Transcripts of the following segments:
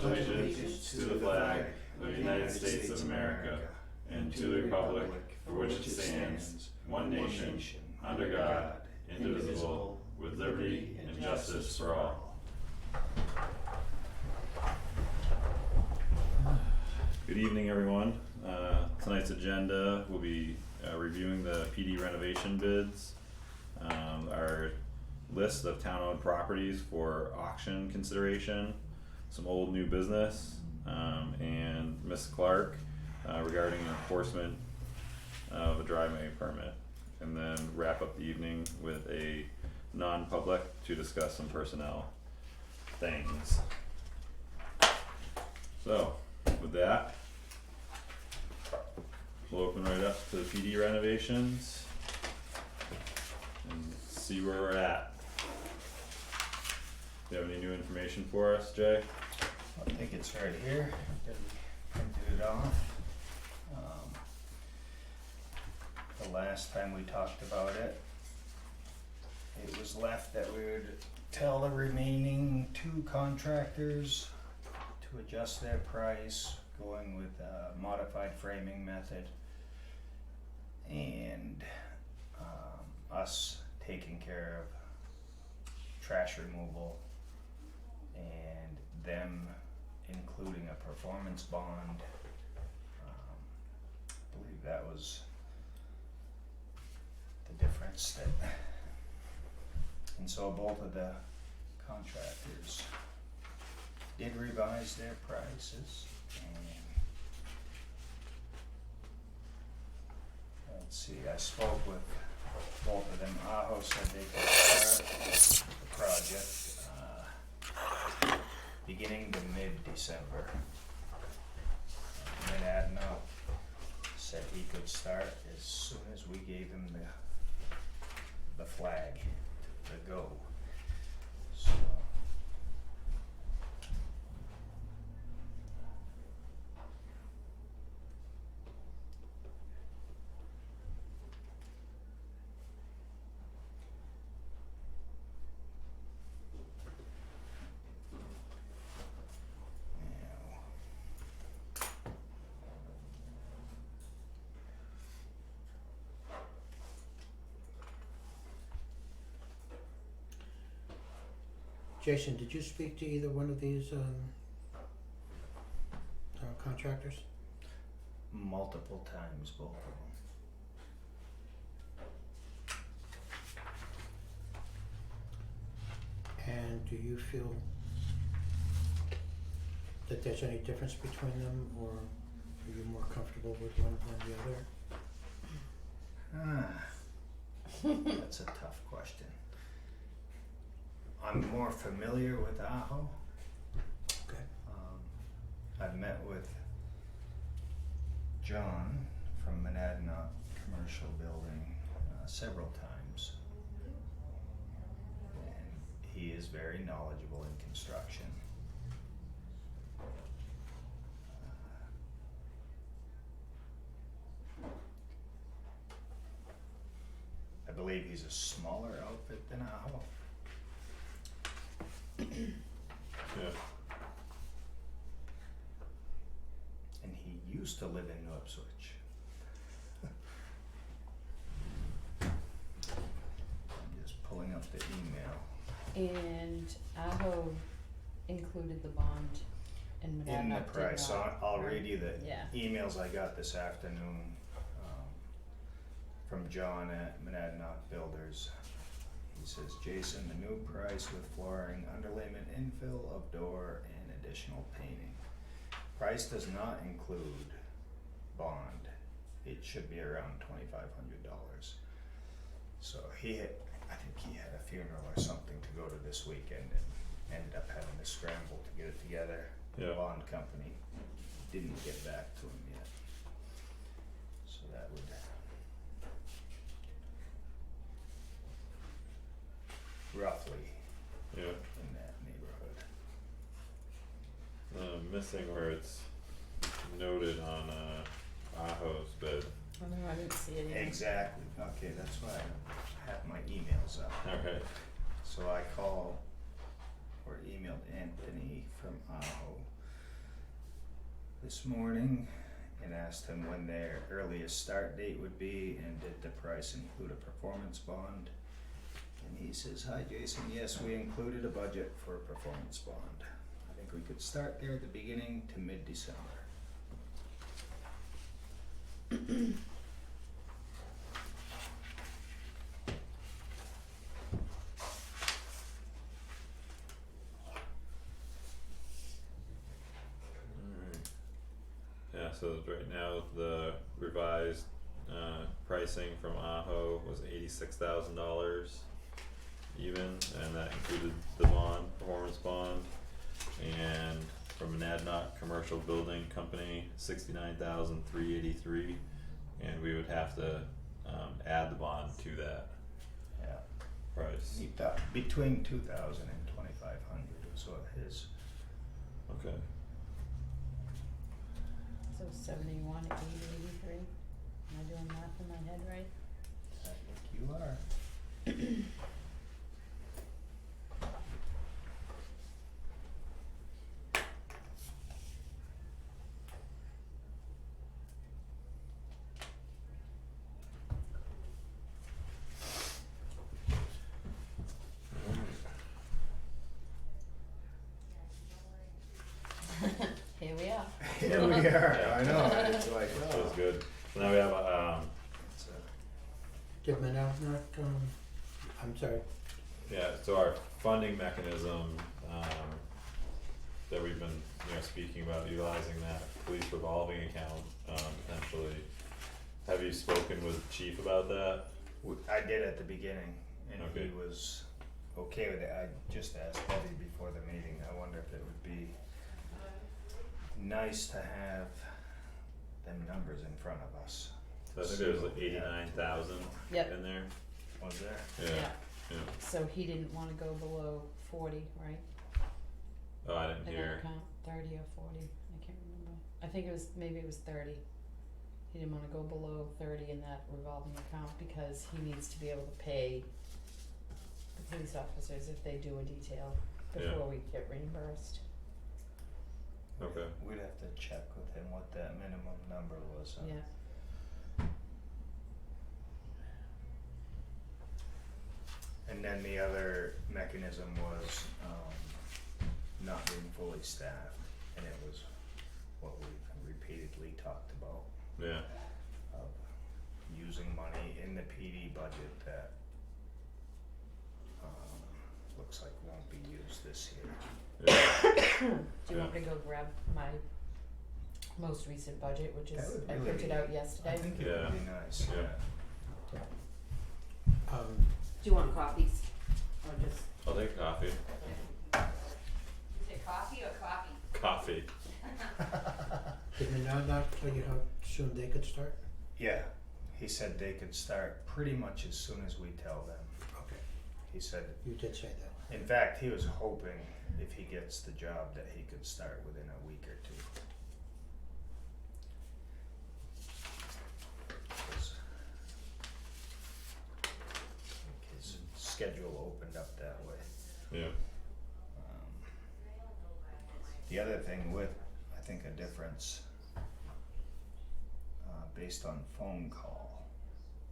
pledge allegiance to the flag of the United States of America and to the republic for which it stands, one nation, under God, indivisible, with liberty and justice for all. Good evening, everyone. Tonight's agenda will be reviewing the PD renovation bids, our list of town-owned properties for auction consideration, some old new business, and Miss Clark regarding enforcement of a dry May permit, and then wrap up the evening with a non-public to discuss some personnel things. So, with that, we'll open right up to the PD renovations and see where we're at. Do you have any new information for us, Jay? I think it's right here, that we printed it off. The last time we talked about it, it was left that we would tell the remaining 2 contractors to adjust their price, going with a modified framing method, and us taking care of trash removal, and them including a performance bond. I believe that was the difference that, and so both of the contractors did revise their prices, and let's see, I spoke with both of them. Aho said they could start the project beginning to mid-December. Adna said he could start as soon as we gave him the flag to go. So Jason, did you speak to either one of these contractors? multiple times, both of them. And do you feel that there's any difference between them, or are you more comfortable with one than the other? That's a tough question. I'm more familiar with Aho. Okay. I've met with John from Monadnock Commercial Building several times, and he is very knowledgeable in construction. I believe he's a smaller outfit than Aho. Yeah. And he used to live in New Ipswich. I'm just pulling up the email. And Aho included the bond and In the Monadnock did price, so not, I'll right? read you the Yeah. emails I got this afternoon from John at Monadnock Builders. He says, Jason, the new price with flooring, underlayment, infill of door, and additional painting. Price does not include bond. It should be around $2,500. So I think he had a funeral or something to go to this weekend, and ended up having to scramble to get it together. The Yeah. bond company didn't get back to him yet. So that would roughly Yeah. in that neighborhood. Missing where it's noted on Aho's bid. Oh no, I didn't see it either. Exactly, okay, that's why I have my emails up. Okay. So I called or emailed Anthony from Aho this morning and asked him when their earliest start date would be and did the price include a performance bond. And he says, "Hi Jason, yes, we included a budget for a performance bond. I think we could start there at the beginning to mid-December." Alright. Yeah, so right now the revised pricing from Aho was $86,000 even, and that included the bond, performance bond. And from Monadnock Commercial Building Company, $69,383, and we would have to add the bond to that Yeah. price. He thought between 2,000 and 2,500 was what his. Okay. So 71, 83. Am I doing math in my head right? I think you are. Here we are. Here we are, I know, it's like, Which oh. was good. So now we have It's a- Did Monadnock, I'm sorry, yeah, so our funding mechanism, that we've been, speaking about utilizing that police revolving account, potentially. Have you spoken with Chief about that? I did at the beginning, and Okay. he was okay with it. I just asked Debbie before the meeting, I wonder if it would be nice to have them numbers in front of us. So I think there was like 89,000 Yep. in there. Was there? Yeah, yeah. So he didn't wanna go below 40, right? Oh, I didn't In hear. that account, 30 or 40, I can't remember. I think maybe it was 30. He didn't wanna go below 30 in that revolving account because he needs to be able to pay the police officers if they do a detail Yeah. before we get reimbursed. Okay. We'd have to check with him what that minimum number was. Yeah. And then the other mechanism was not being fully staffed, and it was what we've repeatedly talked about, Yeah. of using money in the PD budget that looks like won't be used this year. Yeah. Do you want me to go grab my most recent budget, which That is, would I really printed be- out I yesterday? think it Yeah. would be nice, Yeah. yeah. Do you want coffees or just, I'll take coffee. is it coffee or coffee? Coffee. did Monadnock tell you how soon they could start? Yeah, he said they could start pretty much as soon as we tell them. Okay, He said, you did say that. in fact, he was hoping if he gets the job that he could start within a week or two. 'Cause I think his schedule opened up that way. Yeah. The other thing with, I think, a difference based on phone call,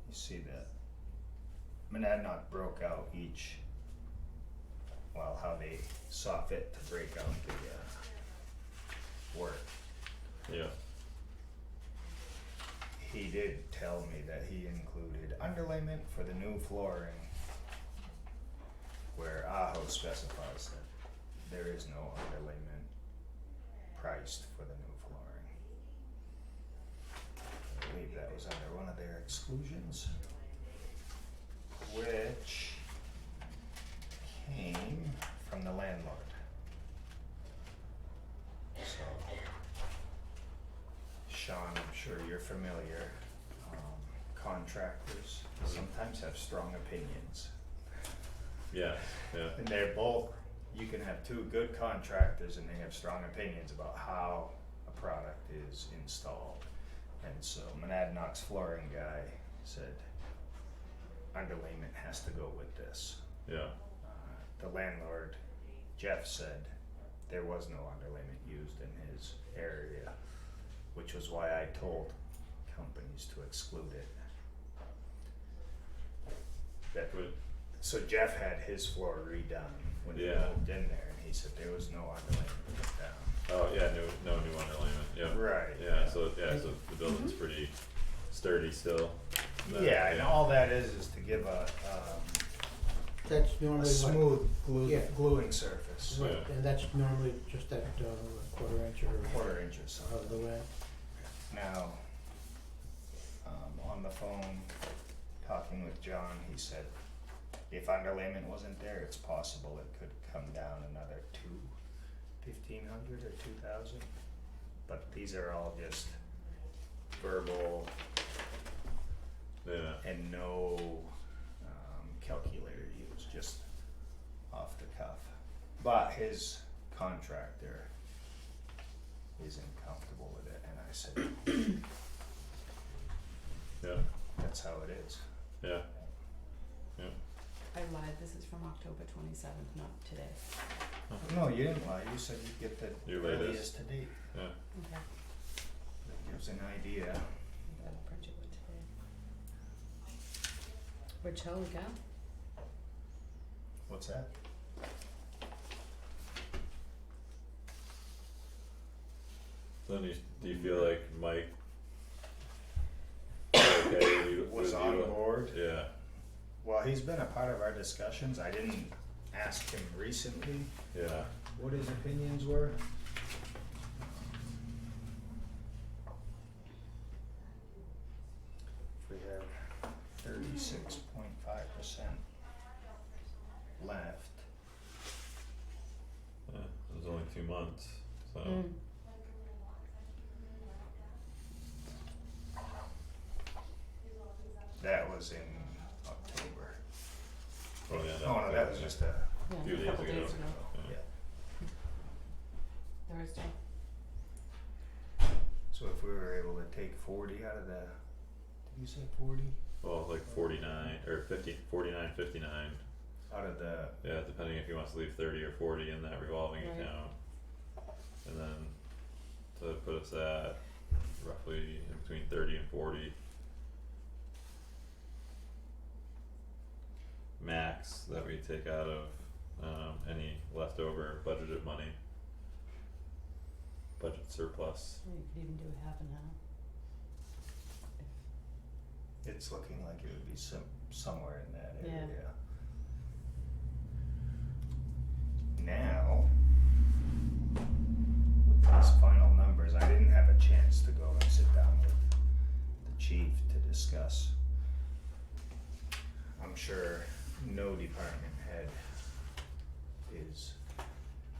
you see that Monadnock broke out each, well, how they saw fit to break out the work. Yeah. He did tell me that he included underlayment for the new flooring, where Aho specifies that there is no underlayment priced for the new flooring. I believe that was under one of their exclusions, which came from the landlord. So, Sean, I'm sure you're familiar, contractors sometimes have strong opinions. Yeah. Yeah. And they're both, you can have two good contractors and they have strong opinions about how a product is installed. And so Monadnock's flooring guy said underlayment has to go with this. Yeah. The landlord, Jeff, said there was no underlayment used in his area. which was why I told companies to exclude it. That Would- So Jeff had his floor redone when he Yeah. moved in there, and he said there was no underlayment put down. Oh, yeah, no new underlayment, yeah. Right. Yeah, so the building's pretty sturdy still. Yeah, and all that is to give a That's normally what, smooth Yeah. gluing surface, right, Yeah. and that's normally just that, quarter inch or quarter inches. of the way. Now, on the phone, talking with John, he said if underlayment wasn't there, it's possible it could come down another 1,500 or 2,000. But these are all just verbal Yeah, and no calculator used, just off the cuff. But his contractor isn't comfortable with it, and I said, yeah, that's how it is. yeah, I lied, this is from October 27th, not today. No, you didn't lie, you said you'd get the Your latest. earliest to date. yeah. Okay, That gives an idea. I gotta print it with today. Which hill we got? What's that? So then do you feel like Mike okay with you? Was with on you? board. Yeah, Well, he's been a part of our discussions. I didn't ask him recently yeah, what his opinions were. If we have 36.5% left, yeah, it was only 2 months, so, that was in October. oh yeah, Oh no, that was just a, Yeah, Few a couple days ago. days ago, yeah. Thursday. so if we were able to take 40 out of the, did you say 40? Well, like 49 or 50, 49, 59, Out of the, yeah, depending if he wants to leave 30 or 40 in that revolving Right. account. And then to put us at roughly in between 30 and 40 max that we take out of any leftover budgeted money, budget surplus. You could even do half and half. it's looking like it would be somewhere in that Yeah. area. Now, with these final numbers, I didn't have a chance to go and sit down with the chief to discuss. I'm sure no department head is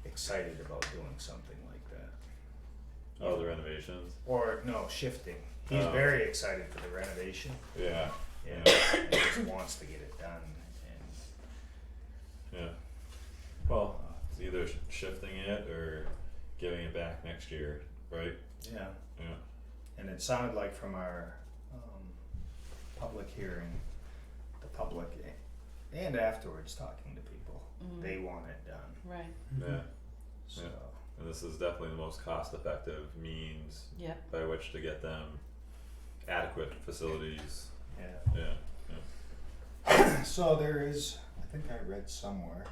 excited about doing something like that. Oh, the renovations. Or, no, shifting. He's Oh. very excited for the renovation, Yeah, and he just wants to get it done, and yeah. Well, it's either shifting it or giving it back next year, right? yeah. Yeah. And it sounded like from our public hearing, the public and afterwards talking to people, they want it done. Right, Yeah, So and this is definitely the most cost-effective means yep, by which to get them adequate facilities. yeah. Yeah, So there is, I think I read somewhere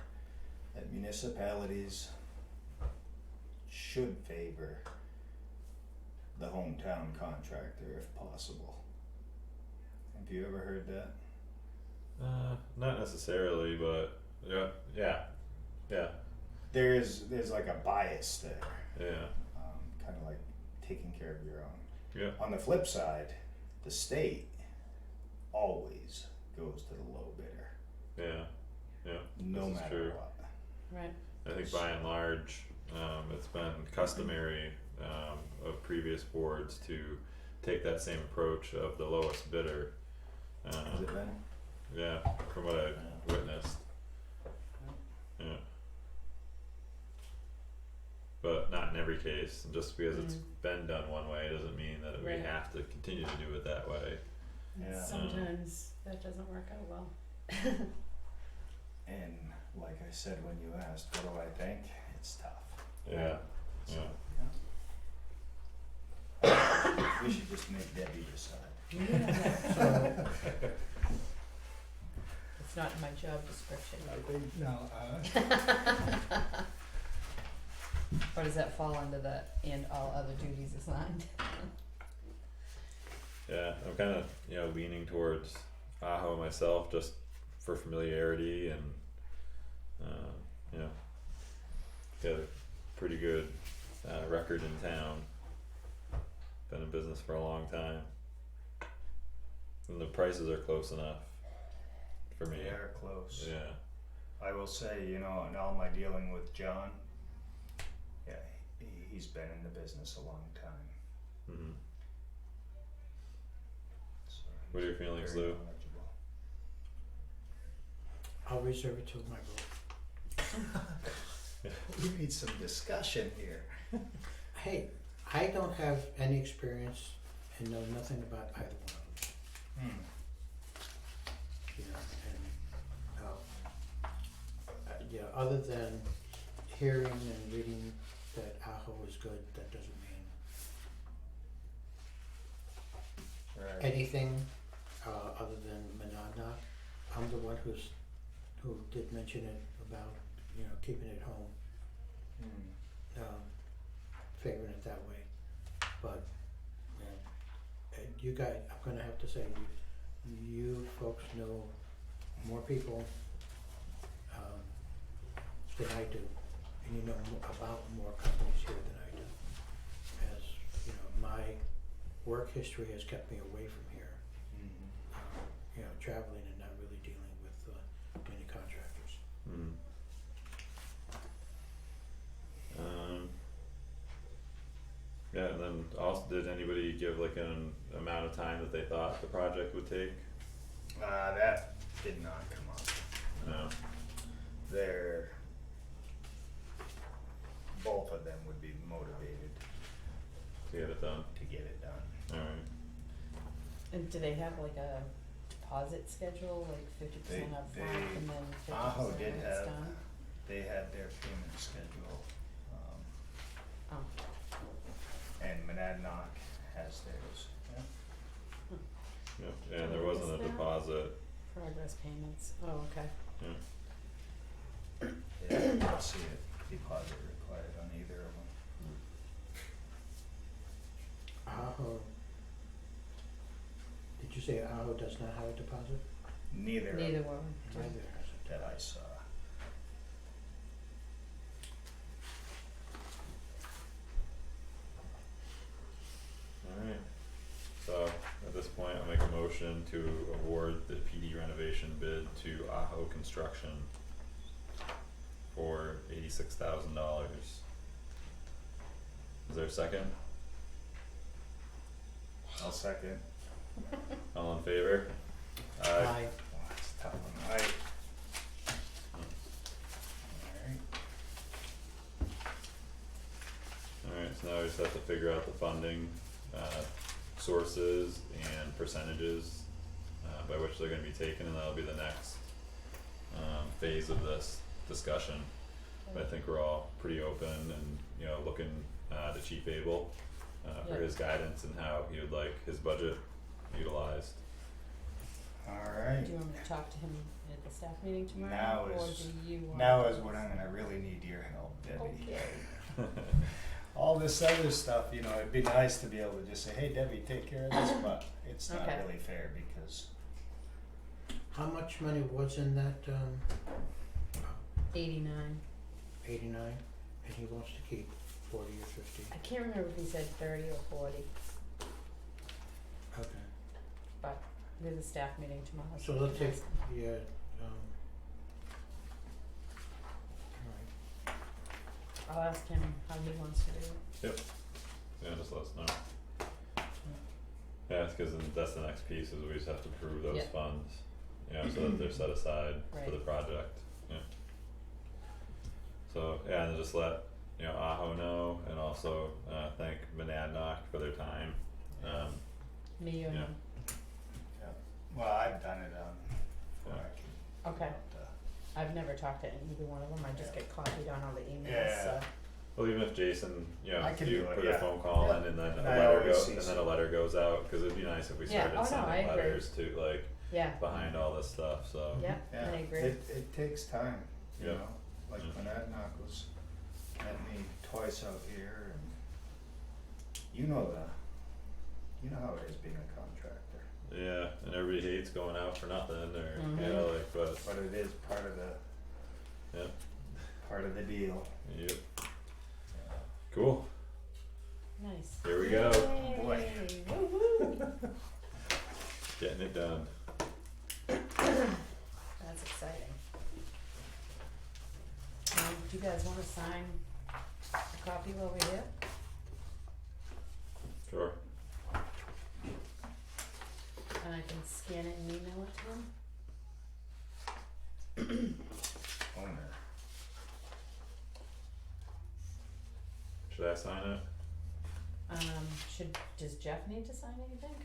that municipalities should favor the hometown contractor if possible. Have you ever heard that? not necessarily, but yeah. There's like a bias there, Yeah, kind of like taking care of your own. yeah, On the flip side, the state always goes to the low bidder, yeah, no This is matter true. what. right, I think by and large, it's been customary, of previous boards to take that same approach of the lowest bidder. Has it been? Yeah, from what I've witnessed. Yeah. But not in every case, and just because it's been done one way doesn't mean that we Right. have to continue to do it that way. Yeah. sometimes that doesn't work out well. And like I said when you asked, what do I think? It's tough. Yeah, So, yeah. We should just make Debbie decide. Yeah. It's not in my job description. I think, no, Or does that fall under the and all other duties assigned? Yeah, I'm kinda, leaning towards Aho myself, just for familiarity and, got a pretty good, record in town. Been in business for a long time. And the prices are close enough for me, they are close. yeah, I will say, in all my dealing with John, yeah, he's been in the business a long time, mhm. so What are your he's feelings, very Lou? knowledgeable. I'll reserve it till my vote. We need some discussion here. Hey, I don't have any experience and know nothing about either one of them, and other than hearing and reading that Aho is good, that doesn't mean Right. anything, other than Monadnock. I'm the one who did mention it about, keeping it home, favoring it that way, but, you guys, I'm gonna have to say, you folks know more people, than I do, and you know about more companies here than I do. As, my work history has kept me away from here, traveling and not really dealing with, many contractors. Mm. Yeah, and then also, did anybody give like an amount of time that they thought the project would take? That did not come up. No. Both of them would be motivated To get it done? to get it done. Alright. And do they have like a deposit schedule, like 50% up front and then 50% Aho when did it's have, done? they had their payment schedule, Oh, and Monadnock has theirs, Yep, and there wasn't a Is that- deposit, progress payments, oh, okay. yeah. yeah, I don't see a deposit required on either of them. Aho, did you say Aho does not have a deposit? Neither of Neither them one. Neither has it. that I saw. Alright, so at this point, I'll make a motion to award the PD renovation bid to Aho Construction for $86,000. Is there a second? I'll second. All in favor? Aye. Aye. Oh, that's a tough one, alright. Alright, so now we just have to figure out the funding, sources and percentages, by which they're gonna be taken, and that'll be the next, phase of this discussion. But I think we're all pretty open and, looking, to Chief Abel, for Yeah. his guidance and how he would like his budget utilized. Alright, Do you want me to talk to him at the staff meeting Now tomorrow, or is- do you want? now is when I'm gonna really need your help, Debbie. Okay. All this other stuff, it'd be nice to be able to just say, hey Debbie, take care of this, but it's not Okay. really fair because, How much money was in that, 89. 89, and he wants to keep 40 or 50? I can't remember if he said 30 or 40, Okay, but there's a staff meeting tomorrow. so we let's can take, ask him. Alright, I'll ask him how he wants to do it. Yeah, just let us know. Yeah, it's cause then that's the next piece, is we just have to prove those Yeah. funds, so that they're set aside for the Right. project, yeah. So, yeah, and just let, Aho know, and also, thank Monadnock for their time, Me or Yeah. him? well, I've done it before Yeah. I can. Okay. I've never talked to either one of them, I just Yeah. get copied on all the emails, Yeah. so. Well, even if Jason, you know, I can you do it, put yeah. a phone call Yeah. in and then a I letter always and CC. then a letter goes out, cause it'd be nice if we Yeah. started Oh, no, I sending agree. letters to like Yeah, behind all this stuff, so. yeah, Yeah, I agree. it takes time, you Yep. know, like Yeah. Monadnock was, met me twice out here and you know how it is being a contractor, Yeah, and everybody hates going out for nothing or, Mhm. you know, like, but, but it is part of yeah, the deal. yep. Cool, Nice. here we go, Boy. Yay, woo-hoo. getting it done. That's exciting. Do you guys wanna sign a copy while we're here? Sure. And I can scan it and email it to them? Owner. Should I sign it? Does Jeff need to sign anything?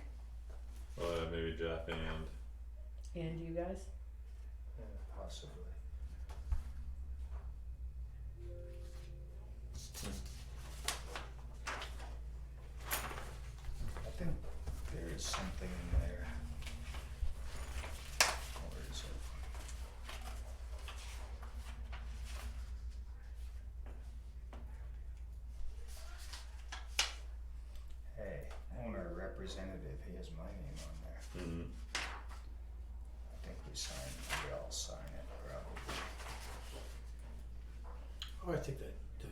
Maybe Jeff and, And you guys? Yeah, possibly. I think there is something in there. Where is it? Hey, owner representative, he has my name on there. mhm, I think we all sign it probably. Oh, I think that the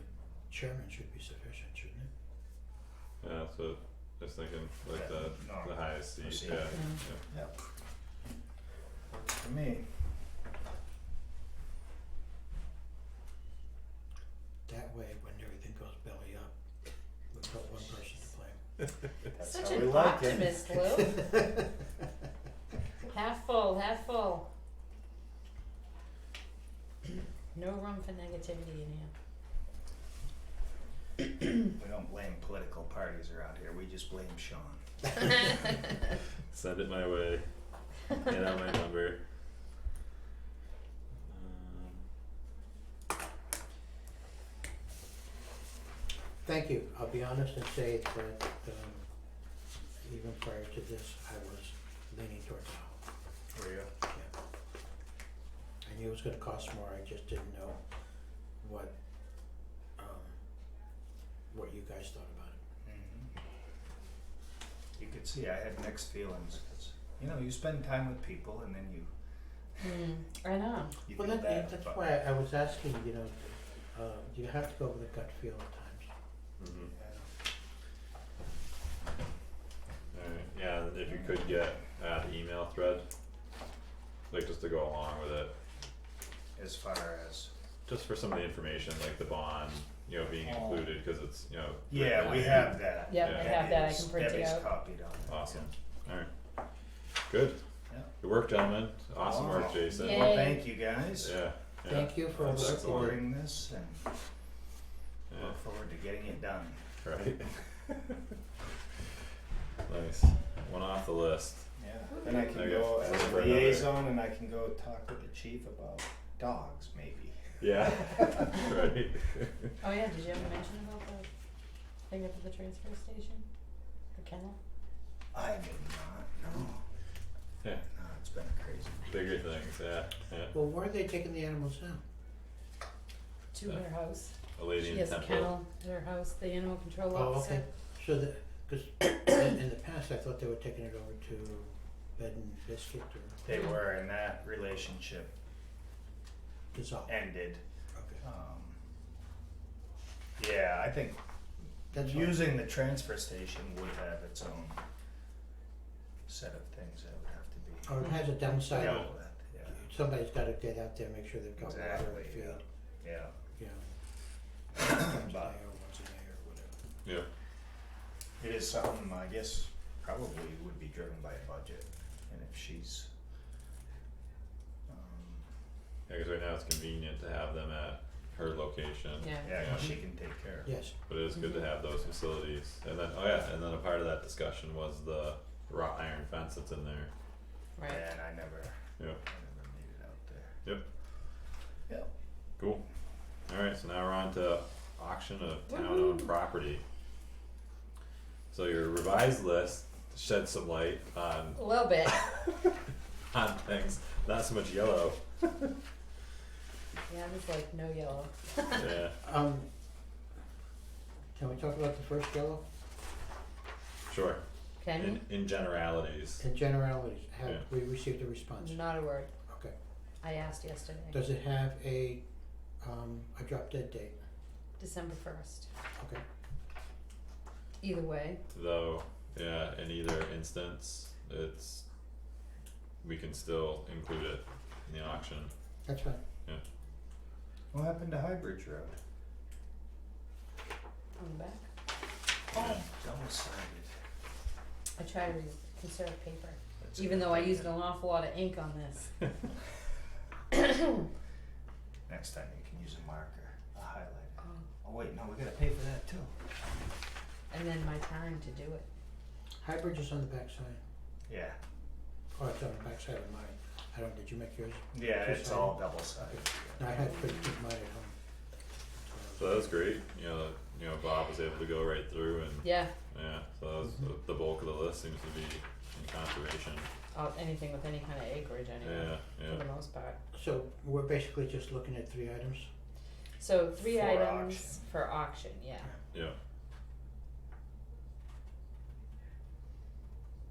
chairman should be sufficient, shouldn't it? yeah, so, just thinking, like Yeah, the no, highest seat, seat. yeah, Yeah. yeah. Yep. Works for me. That way, when everything goes belly up, we've got one person to blame. That's Such how an we like optimist, it. Lou. Half full, half full. No room for negativity in We don't blame political parties around here, we just blame Sean. here. Send it my way, get out my number. Thank you. I'll be honest and say that, even prior to this, I was leaning towards no. Were you? Yeah. I knew it was gonna cost more, I just didn't know what, what you guys thought about it. You could see I had mixed feelings, 'cause, you know, you spend time with people and then you I know. Well, feel that, bad that's about why it. I was asking, you know, you have to go with a gut feel at times. Mhm. Yeah. Alright, yeah, and if you could get, the email thread, like just to go along with it, As far as, just for some of the information, like the bond, you know, being Oh. included, cause it's, you know. yeah, written we in. have that. Yeah, I have that, I Debbie's- can print it Debbie's out. copied on it. Awesome, alright, good, Yeah. good work, gentlemen, awesome work, Wow. Jason, Yay. Well, thank you guys yeah, yeah, Thank you for all That's the work you did. supporting this and yeah, look forward to getting it done. right. Nice, one off the list, Yeah, then I can Okay, go ready as a for another. liaison and I can go talk with the chief about dogs, maybe. yeah, right. Oh yeah, did you ever mention about the thing up at the transfer station? The kennel? I did not, no. Yeah. No, it's been a crazy. Bigger things, yeah, yeah, Well, where are they taking the animals now? To Yeah. her house. a lady She in has a Temple. kennel at her house, the animal control Oh, officer. okay, so the, cause in the past, I thought they were taking it over to Bed and Biscuit or They were, and that relationship dissolved. ended. Okay. Yeah, I think That's all. using the transfer station would have its own set of things that would have to be Or it has a downside, dealt with, yeah. somebody's gotta get out there, make sure they've got water Exactly, and feed, yeah. you know. Once a day But or once a day or whatever. Yeah, it is something, I guess, probably would be driven by a budget, and if she's, yeah, cause right now it's convenient to have them at her location. Yeah. yeah, 'cause she can take care of it. Yes, But it is good to have those facilities, and then, oh yeah, and then a part of that discussion was the wrought iron fence that's in there, Right. And I never yeah, made it out there. Yep. Yep. cool. Alright, so now we're on to auction of town-owned property. So your revised list sheds some light on A little bit. on things, not so much yellow. Yeah, there's like no yellow. Yeah. Can we talk about the first yellow? Sure. Can you? In generalities. In generalities, have Yeah. we received a response? Not a word. Okay. I asked yesterday. Does it have a drop dead date? December 1st. Okay. Either way. Though, yeah, in either instance, we can still include it in the auction. That's fine. What happened to Highbridge Road? On the back. Oh, double-sided. I try to conserve paper. That's a Even good though I thing. used an awful lot of ink on this. Next time you can use a marker, a highlighter. Oh. Oh wait, no, we gotta pay for that too. And then my time to do it. Highbridge is on the back side. Yeah. Oh, it's on the back side of mine. Did you make yours? Yeah, it's Two-sided? all double-sided. No, I had pretty good mine at home. So that was great. Bob was able to go right through and Yeah. so that was the bulk of the list seems to be in conservation. Anything with any kind of acreage anyway. Yeah, For the most part. So we're basically just looking at 3 items? So 3 For items auction. for auction, yeah. yeah.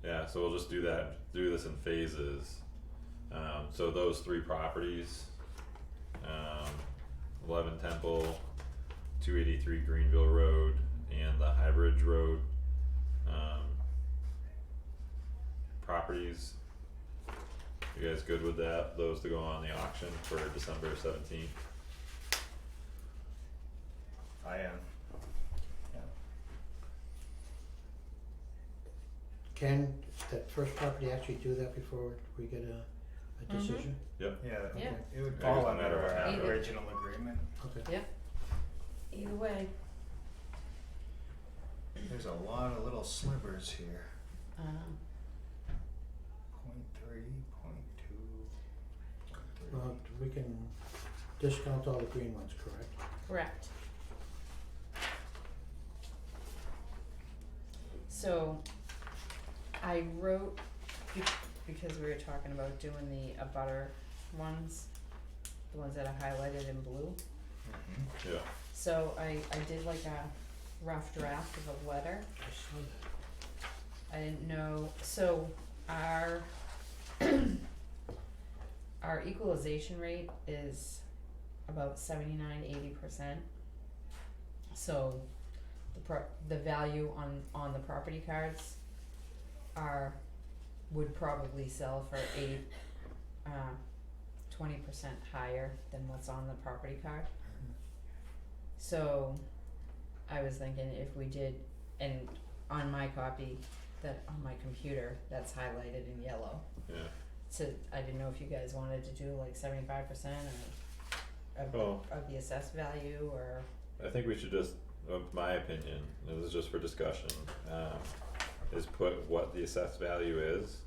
Yeah, so we'll just do this in phases. So those 3 properties, 11 Temple, 283 Greenville Road, and the Highbridge Road, properties. You guys good with that? Those to go on the auction for December 17th? I am. Yeah. Can that first property actually do that before we get a decision? Yeah, Yeah. it would Yeah, fall doesn't matter under what our happens. original agreement. Okay. Either way. There's a lot of little slivers here. 0.3, 0.2, 0.3. Well, we can discount all the green ones, correct? Correct. So I wrote, because we were talking about doing the abutter ones, the ones that are highlighted in blue. Mhm. Yeah. So I did like a rough draft of a letter. I saw that. I didn't know, so our our equalization rate is about 79-80%. So the value on the property cards would probably sell for 20% higher than what's on the property card. So I was thinking if we did, and on my copy, that on my computer, that's highlighted in yellow. Yeah. So I didn't know if you guys wanted to do like 75% Well- of the assessed value, or I think we should just, my opinion, and this is just for discussion, is put what the assessed value is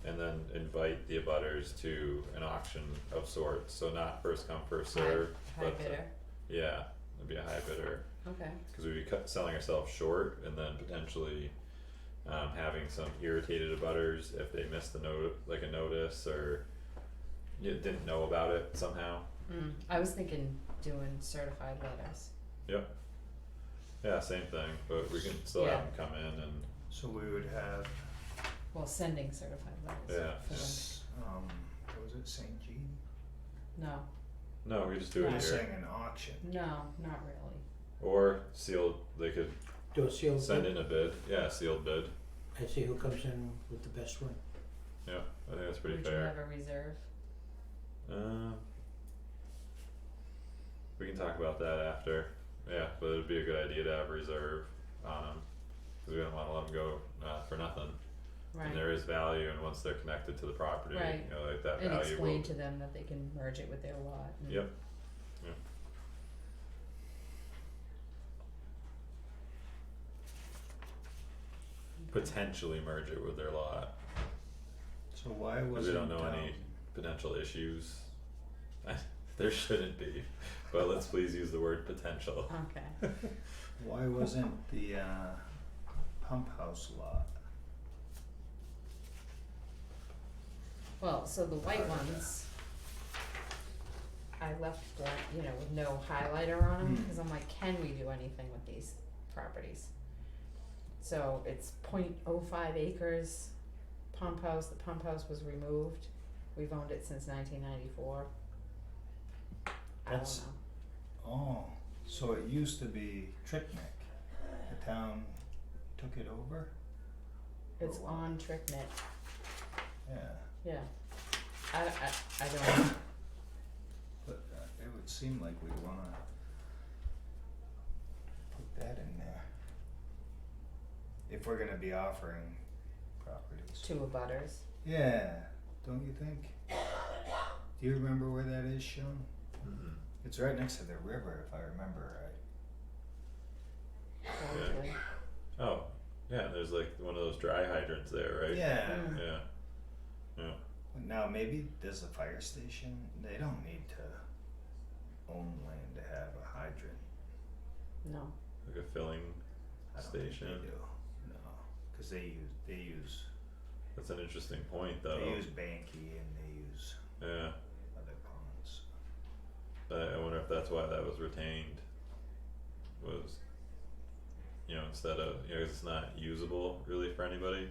and then invite the abutters to an auction of sorts, so not first come, first served, high but bidder. yeah, it'd be a high bidder, Okay. cause we'd be selling ourselves short and then potentially having some irritated abutters if they missed a notice or you didn't know about it somehow. I was thinking doing certified letters. Yeah, same thing, but we can still have them come in and, So we would have, Well, sending certified letters. Yeah. For them. what was it, St. Jean? no, we just do it No. You're here. saying an auction. No, not really. Or sealed, they could Do a sealed send bid in a bid, yeah, sealed bid, and see who comes in with the best one. yeah, I think that's pretty Would you fair. have a reserve? We can talk about that after, yeah, but it'd be a good idea to have a reserve on them, cause we don't wanna let them go, for nothing. Right. And there is value, and once they're connected to the property, Right. you know, like that And value will, explain to them that they can merge it with their lot. And Yep. potentially merge it with their lot, So why was we it don't know any potential issues. there shouldn't be, but let's please use the word potential. Okay. Why wasn't the pump house lot? Well, so the white ones, I left blank, you know, with no highlighter on them, cause I'm like, can we do anything with these properties? So it's 0.05 acres, pump house, the pump house was removed, we've owned it since 1994. I don't That's- know, Oh, so it used to be Tricknick. The town took it over? it's Or what? on TrickNet, Yeah, yeah. I don't know, but it would seem like we'd wanna put that in there. If we're gonna be offering properties. two abutters, Yeah, don't you think? Do you remember where that is, Sean? Mm-mm. It's right next to the river, if I remember right. probably. Oh, yeah, there's like one of those dry hydrants there, right? Yeah. Mm. Yeah. Yeah. Now maybe does the fire station, they don't need to own land to have a hydrant. No, Like a filling I don't think station. they do, no, cause they use That's an interesting point though. Banky and they use Yeah. other ponds. I wonder if that's why that was retained. Was, you know, instead of, you know, 'cause it's not usable really for anybody.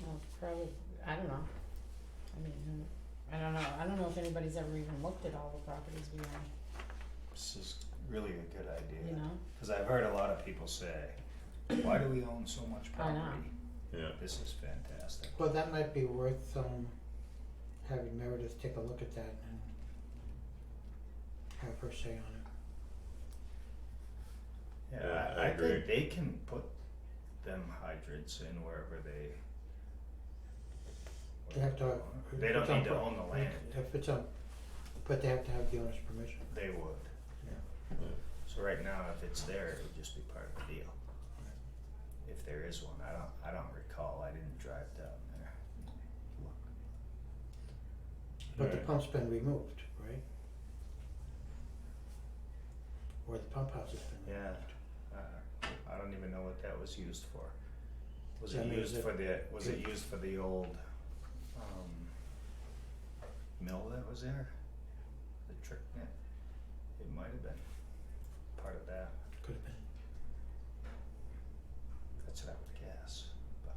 no, probably, I don't know. I mean, I don't know if anybody's ever even looked at all the properties we own, This is really a good idea. you know? Cause I've heard a lot of people say, why do we own so much I know. property? Yeah. This is fantastic. Well, that might be worth having Meredith take a look at that and have her say on it. Yeah, Yeah, I I agree. think they can put them hydrants in wherever they. They have to have. They if don't it's on need to pro- own the land, If it's on, but they have to have the owner's permission, they would. yeah. Yeah. So right now, if it's there, it would just be part of the deal. If there is one, I don't recall, I didn't drive down there. Look. But the Right. pump's been removed, right? Or the pump house has been removed. Yeah, I don't even know what that was used for. Was Yeah, I it mean, used is it- for the old, mill that was there? The trick net? It might have been part of that, Could have been. that's what I would guess, but.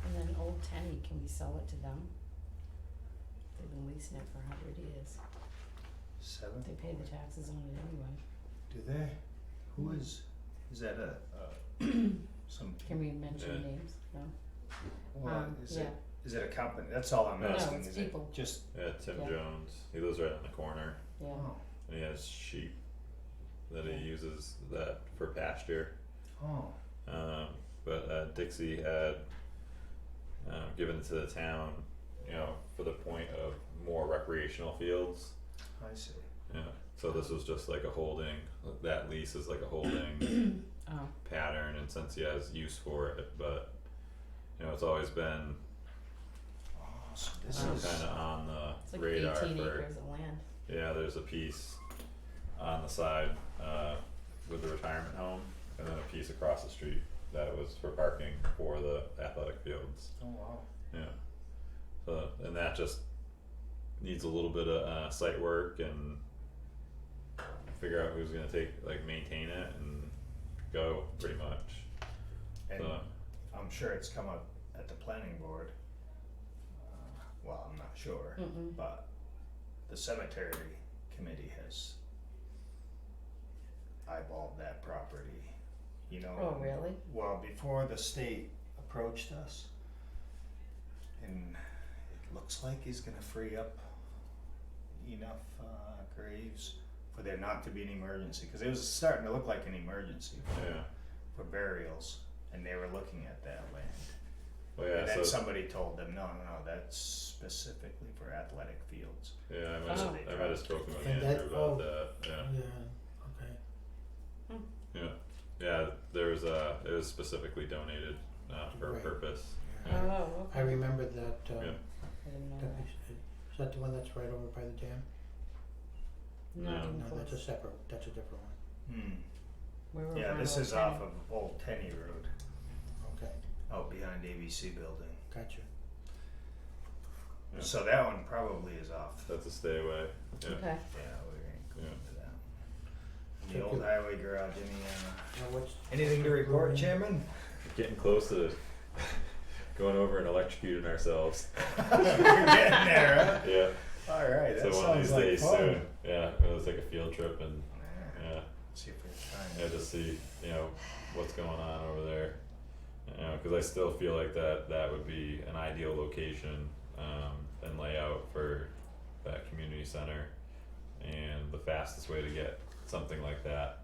And then Old Tenny, can we sell it to them? They've been leasing it for 100 years, Seven? they pay the taxes on it anyway. Do they? Who is that some, Can we mention Yeah. names? No? well, is yeah. it a company? That's all I'm No, asking, it's is people. it just, Yeah, Tim Yeah. Jones. He lives right on the corner Yeah, oh, and he has sheep that he Yeah. uses that for pasture. oh, But Dixie had given it to the town, you know, for the point of more recreational fields. I see. Yeah. So this was just like a holding. That lease is like a holding oh, pattern, and since he has use for it, but you know, it's always been Oh, so this Wow. is, kind of on the it's like radar 18 for. acres of land. Yeah, there's a piece on the side with the retirement home, and then a piece across the street that was for parking for the athletic fields. oh wow, Yeah. So, and that just needs a little bit of site work and figure out who's gonna maintain it and go pretty much. and So, I'm sure it's come up at the planning board. Well, I'm not sure, Mm-mm. but the cemetery committee has eyeballed that property, you know. Oh, really? Well, before the state approached us, and it looks like he's gonna free up enough graves for there not to be an emergency, cause it was starting to look like an emergency yeah. for burials, and they were looking at that land. Well, yeah. And then So somebody told them, no, that's specifically for athletic fields. yeah, I Oh. might have spoken with And Andrew that- about oh. that. Yeah. Yeah, okay. Yeah. Yeah. It was specifically donated for a Right. purpose. Yeah. Oh, I okay. remember that, Yeah. I didn't know that that. is that the one that's right over by the dam? No. Not even No, that's a close. separate, that's a different one. We were Yeah, over this on is Old off Penny. of Old Tenny Road, Okay, out behind ABC building. gotcha. Yeah. So that one probably is off. That's a stay away. Yeah. Okay. Yeah, we ain't going Yeah. into that. So The old good. highway garage, Now what's? anything to report, Chairman? Getting close to going over and electrocuting ourselves. We're getting there, Yeah. huh? Alright, that So one of sounds these like days fun. soon. Yeah, it was like a field trip and yeah, See if we have time. yeah, just see, you know, what's going on over there. You know, cause I still feel like that would be an ideal location, and layout for that community center. And the fastest way to get something like that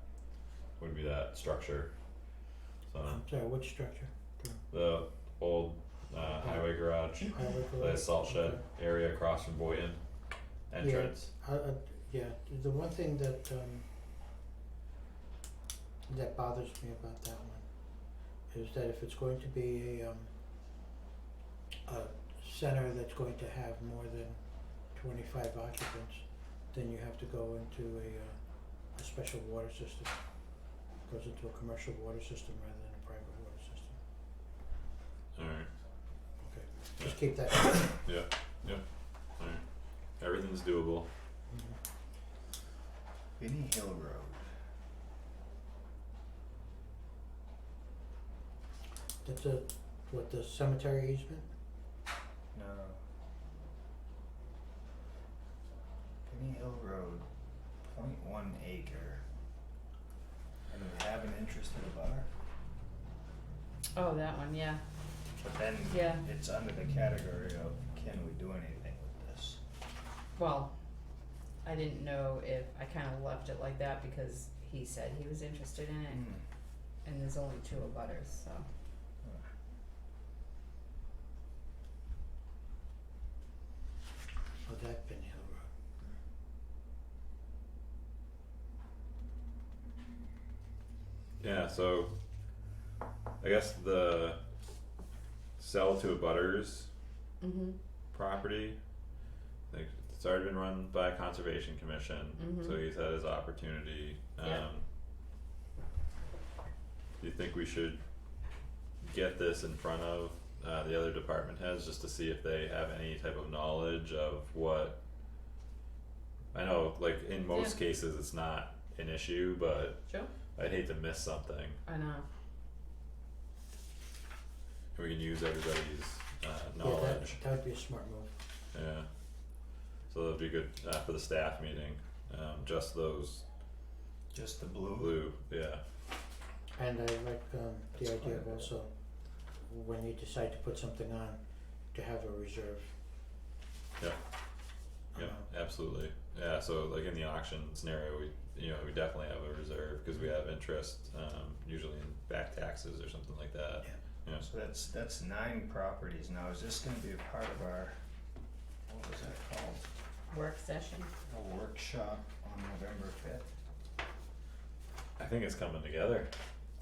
would be that structure. So I'm sorry, which structure? the old highway garage, Highway the garage? salt shed area across from Boynton entrance. Yeah, the one thing that that bothers me about that one is that if it's going to be a center that's going to have more than 25 occupants, then you have to go into a special water system. Goes into a commercial water system rather than a private water system. Alright, Okay, just keep that. alright. Everything's doable. Benny Hill Road. That's the cemetery easement? No. Benny Hill Road, 0.1 acre. And we have an interested abutter, Oh, that one, yeah. but then Yeah. it's under the category of can we do anything with this? Well, I didn't know if, I kinda left it like that because he said he was interested in it, and there's only 2 abutters, so. Oh, that Benny Hill Road. Yeah, so I guess the sell to abutters Mm-hmm. property, like it's already been run by a conservation commission, so Mhm. he's had his opportunity. Yeah. Do you think we should get this in front of the other department heads just to see if they have any type of knowledge of what? I know, like in most cases, it's not an issue, but Sure. I'd hate to miss something. I know. We can use everybody's Yeah, knowledge. that would be a smart move. Yeah. So that'd be good for the staff meeting. Just those Just the blue? blue, yeah. And I like the That's idea of fine. also, when you decide to put something on, to have a reserve. Yeah. Yeah, absolutely. Yeah, so like in the auction scenario, we definitely have a reserve because we have interest, usually in back taxes or something like that. Yeah. So that's 9 properties. Now, is this gonna be a part of our, what was that called? Work session. A workshop on November 5th? I think it's coming together.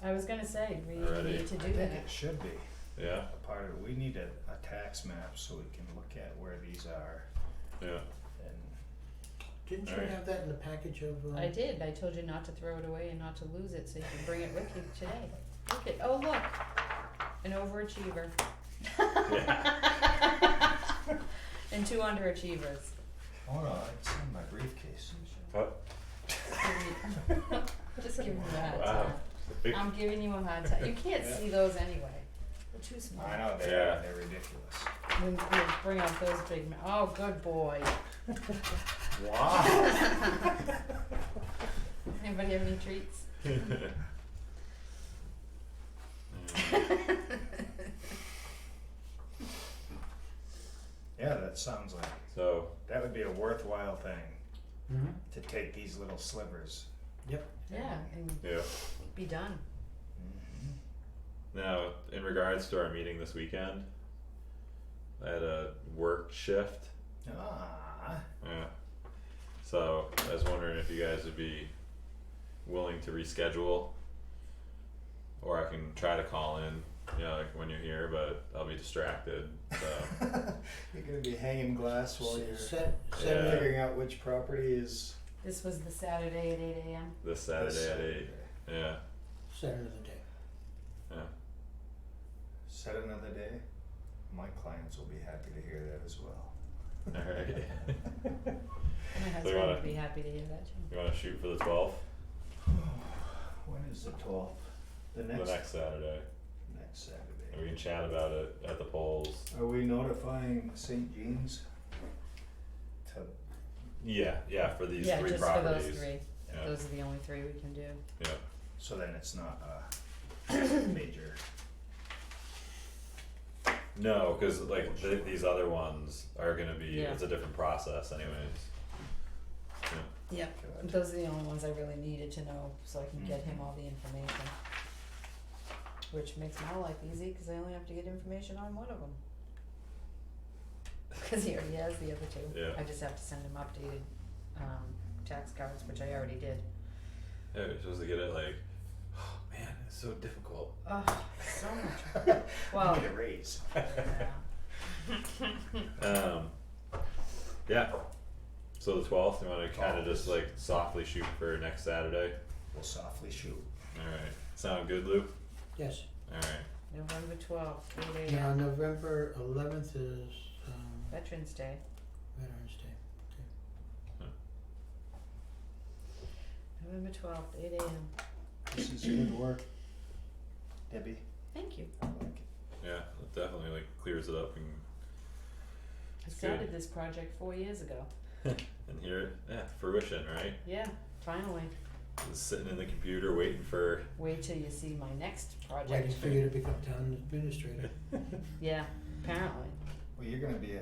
I was gonna say, we Already. need to I do think that. it should be Yeah, a part of it. We need a tax map so we can look at where these are yeah. and Didn't you Alright. have that in the package of I did, I told you not to throw it away and not to lose it, so you can bring it with you today. Look at, oh look, an overachiever. And 2 underachievers. hold on, it's in my briefcase. What? Just giving you a hard Wow. time. I'm giving you a hard time. You can't Yeah. see those anyway. They're too small. I know, Yeah. they're ridiculous. We'll bring out those big oh, good boy. Wow. Anybody have any treats? Yeah, that sounds like, So, that would be a worthwhile thing, Mm-hmm. to take these little slivers. Yeah, and yeah. be done. Mm-hmm. Now, in regards to our meeting this weekend, I had a work shift. Ah, Yeah. So I was wondering if you guys would be willing to reschedule, or I can try to call in like when you're here, but I'll be distracted, so. You're gonna be hanging glass while you're Set Yeah. figuring out which property is This was the Saturday at 8 AM. This Saturday this at 8, yeah, set another day. yeah, Set another day. My clients will be happy to hear that as well. alright. My husband wanna- would be happy to hear that too. You wanna shoot for the 12th, When is the 12th? The the next next Saturday, next and Saturday. we can chat about it at the polls. Are we notifying St. Jean's to Yeah, for these Yeah, three just properties. for those three. Yeah. Those are the only three we can do. Yeah, so then it's not a major no, cause like these other ones are gonna be, Yeah. it's a different process anyways. Yep. good. Those are the only ones I really needed to know, so I can get him Mhm. all the information. Which makes my life easy, cause I only have to get information on one of them. Cause he already has the other two. Yeah. I just have to send him updated, tax cards, which I already did. Yeah, we're supposed to get it like, oh man, it's so difficult. Oh, so much. Well, Need a raise. yeah. Yeah, so the 12th, you wanna kinda just like softly shoot for next Saturday, We'll softly shoot. alright, sound good, Lou? Yes. Alright, November 12th, 8 AM, Now, November 11th is Veterans Day. Veterans Day. November 12th, 8 AM. This is good work, Debbie. Thank you. I like it. yeah, it definitely like clears it up and I It's started good. this project 4 years ago. here, yeah, fruition, right? Yeah, finally. Just sitting in the computer waiting for, Wait till you see my next project. Waiting for you to become town administrator. Yeah, apparently. Well, you're gonna be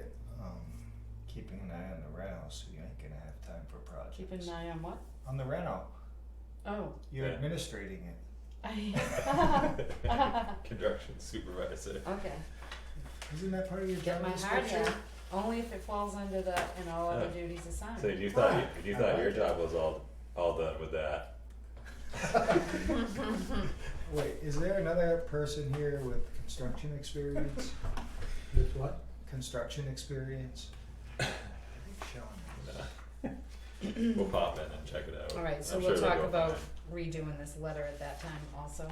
keeping an eye on the reno, so you ain't gonna have time for projects. Keep an eye on what? On the reno, Oh. you're Yeah. administrating it. construction supervisor. Okay. Isn't that part of your Get job my hard description? hat. Only if it falls under the, and all other Yeah. duties assigned. So you thought, Ah, you I thought like your it. job was all done with that. Wait, is there another person here with construction experience? With what? Construction experience? I think Sean is. We'll pop in and check it out. Alright, so I'm we'll sure they'll talk go about redoing this letter at that time also.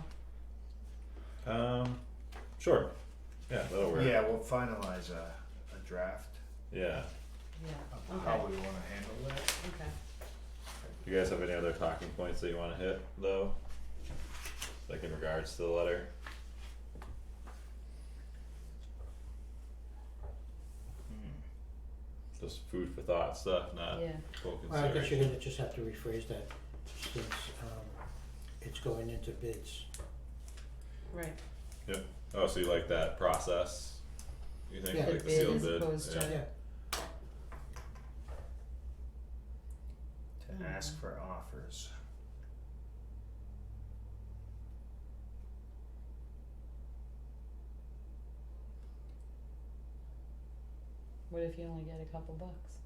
fine. Sure, yeah, that'll work. Yeah, we'll finalize a draft Yeah, Yeah, of how okay, we wanna handle that. okay. you guys have any other talking points that you wanna hit, though? Like in regards to the letter? Just food for thought stuff, not Yeah, full Well, I guess consideration. you're gonna just have to rephrase that since it's going into bids. right. Oh, so you like that process? You think Yeah. like The the sealed bid as bid? opposed to- Yeah. Yeah. To ask for offers. What if you only get a couple bucks?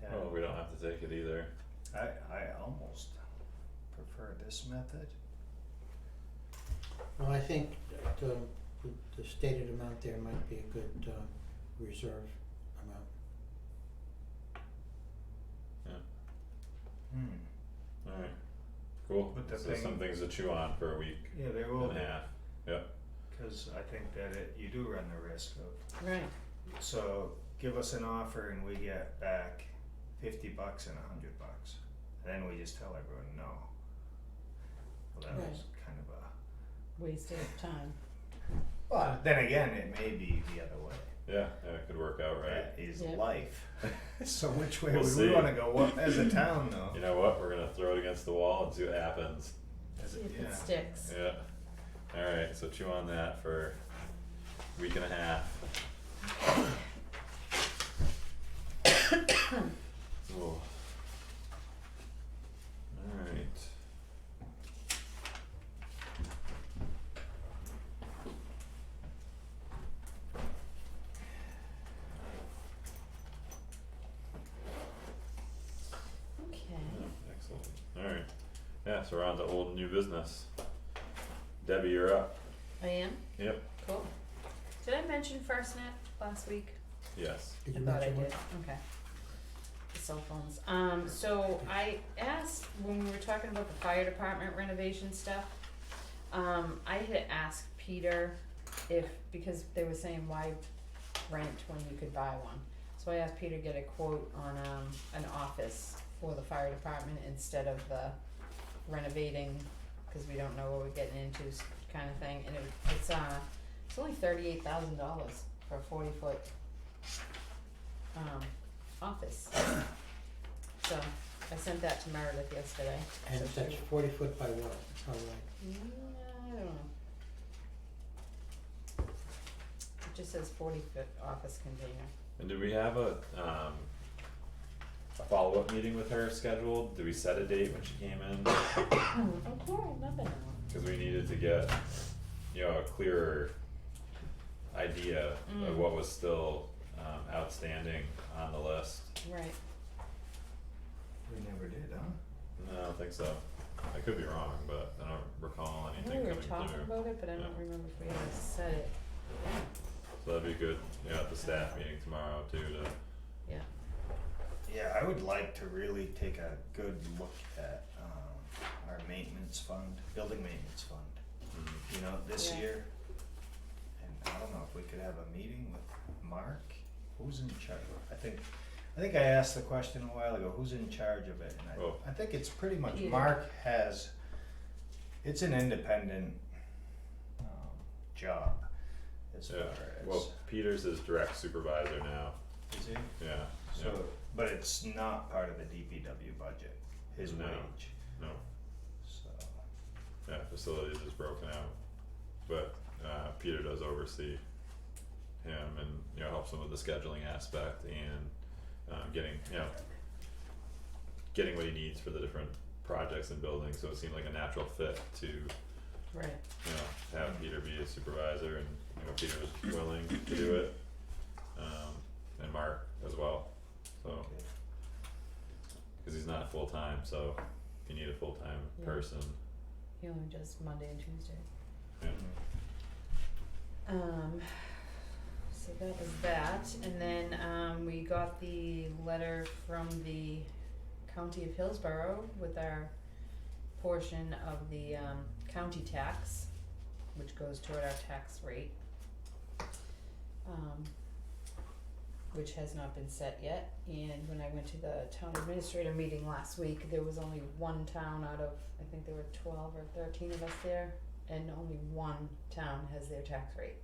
Yeah. Oh, we don't have to take it either. I almost prefer this method. Well, I think the stated amount there might be a good reserve amount. Hmm. Alright, cool. But the So thing- some things to chew on for a week Yeah, there will and be, a half. cause I think that you do run the risk of, Right, so give us an offer and we get back $50 and $100. And then we just tell everyone no. Well, that was kind of a, wasted time. but then again, it may be the other way. Yeah, it could work out right. That is Yeah. life. So which way We'll would see. we wanna go, what, as a town though? You know what, we're gonna throw it against the wall and see what happens. As See a- if yeah. it sticks. Yeah. Alright, so chew on that for a week and a half. Cool. Alright. Okay. Yeah, excellent. Alright. Yeah, so we're on to old and new business. Debbie, you're up. I am? Yep, Cool. Did I mention FirstNet last week? yes. Did I you thought I mention did, okay. The cell phones. So I asked, when we were talking about the fire department renovation stuff, I had asked Peter if, because they were saying why rent when you could buy one. So I asked Peter to get a quote on, an office for the fire department instead of the renovating, cause we don't know what we're getting into kind of thing, and it's only $38,000 for a 40-foot office. So I sent that to Meredith yesterday. And so that's she, 40 foot by what? How wide? I don't know. It just says 40-foot office container. And did we have a follow-up meeting with her scheduled? Did we set a date when she came in? Oh, yeah, I remember now. Cause we needed to get, a clearer idea of what was still outstanding on the list. Right. We never did, huh? No, I don't think so. I could be wrong, but I don't recall I know anything we were coming talking through. about it, but I don't remember if we ever said it. So that'd be good, at the staff meeting tomorrow too, to, Yeah, I would like to really take a good look at our maintenance fund, building maintenance fund, this Yeah. year. And I don't know if we could have a meeting with Mark, who's in charge? I think I asked the question a while ago, who's in charge of it? And Oh. I think it's pretty much Peter. Mark has, it's an independent job as yeah, far as, well, Peter's his direct supervisor now, is it? yeah, So, but it's not part of the DPW budget, his No. wage, no, so. yeah, facilities is broken out. But Peter does oversee him and, helps him with the scheduling aspect and getting what he needs for the different projects and buildings, so it seemed like a natural fit to, Right. have Peter be a supervisor and, Peter was willing to do it. And Mark as well, so, Okay. cause he's not full-time, so you need a full-time Yeah. person, He only does Monday and Tuesday. yeah. So that was that, and then we got the letter from the County of Hillsborough with our portion of the county tax, which goes toward our tax rate. Which has not been set yet, and when I went to the town administrator meeting last week, there was only one town out of, I think there were 12 or 13 of us there, and only one town has their tax rate.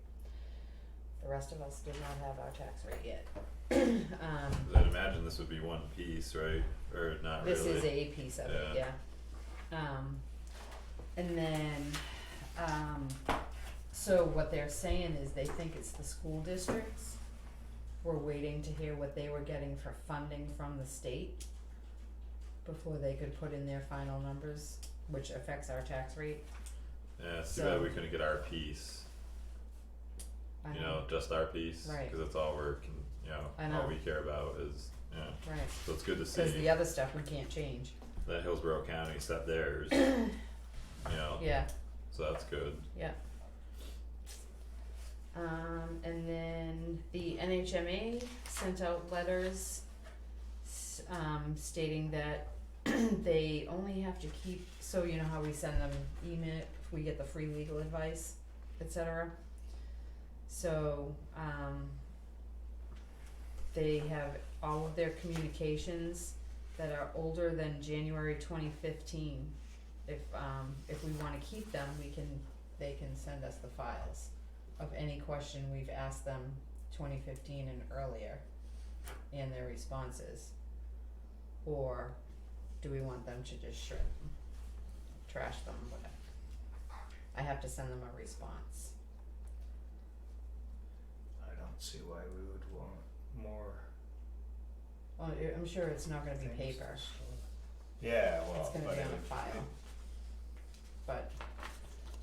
The rest of us do not have our tax rate yet. 'Cause I'd imagine this would be one piece, right, or not really? This is a piece of it, Yeah. yeah. And then, so what they're saying is they think it's the school districts. We're waiting to hear what they were getting for funding from the state before they could put in their final numbers, which affects our tax rate. Yeah, it's too So- bad we couldn't get our piece, I know, just our piece, Right. cause that's all I know. all we care about is, right, so it's good to cause see the other stuff we can't change, that Hillsborough County set theirs, yeah. so that's good. Yeah. And then the NHMA sent out letters stating that they only have to keep, so you know how we send them email if we get the free legal advice, etc. So they have all of their communications that are older than January 2015. If we wanna keep them, they can send us the files of any question we've asked them 2015 and earlier and their responses. Or do we want them to just shred them, trash them, whatever? I have to send them a response. I don't see why we would want more Well, I'm sure it's not gonna be things paper, to store. Yeah, well, it's gonna but be it on a would- file. But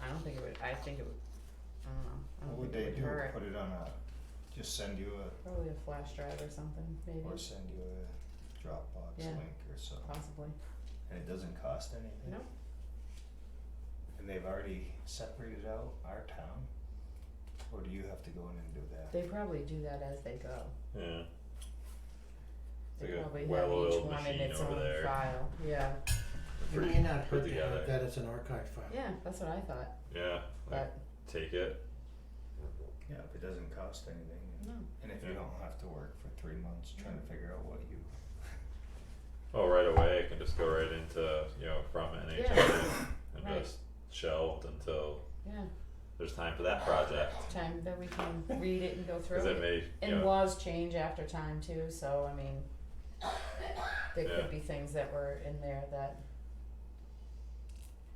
I don't think it would, I think it would, I don't know, I What don't would think they it do, would hurt. put it on just send you Probably a flash drive or something, maybe, or send you a Dropbox Yeah. link or something, possibly, and it doesn't cost anything? no, And they've already separated out our town? Or do you have to go in and do that? They probably do that as they go. Yeah. They Like a probably have well-oiled each one in machine its over own there. file, yeah, It Pretty may not put hurt to together. have that as an archive file. yeah, that's what I thought, Yeah, like but take it. Yeah, if it doesn't cost anything, no, and if you Yeah. don't have to work for 3 months trying to figure out what you. Oh, right away, it can just go right into, from NHS and Right. just shelved until yeah, there's time for that project. time that we can read it and go through Cause it it. may, And laws change after time too, so I mean, there Yeah. could be things that were in there that,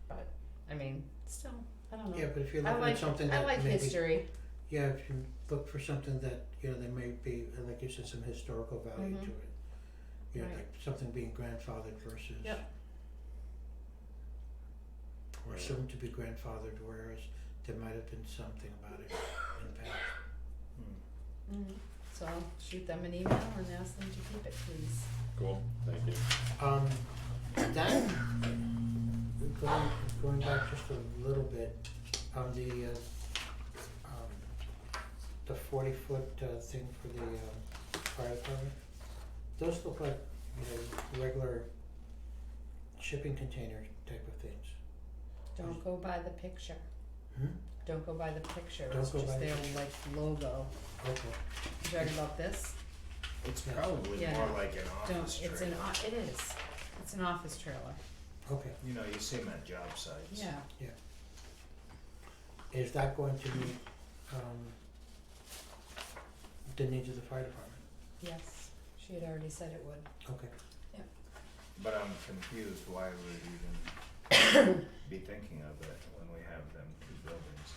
but, I mean, still, I don't know. Yeah, but if you're I looking like, at something I that like maybe, history, yeah, if you look for something that, there may be, like you said, some historical value Mhm. to it. Right. Like something being grandfathered versus. Yep. Or Yeah. soon to be grandfathered, whereas there might have been something about it in the past. so I'll shoot them an email and ask them to keep it, please. cool, thank you. That, going back just a little bit, on the 40-foot thing for the fire department, those look like, regular shipping container type of things. Don't go by the picture, Hmm? don't go by the picture, Don't it's go by just the their picture. like logo. Okay. You talking about this? It's Yeah. probably Yeah. more like an Don't, office it's trailer. it is, it's an office trailer, Okay. You know, you see them at job sites. yeah, Is that going to meet, the needs of the fire department? yes, she had already said it would. Okay. But I'm confused why we would even be thinking of it when we have them two buildings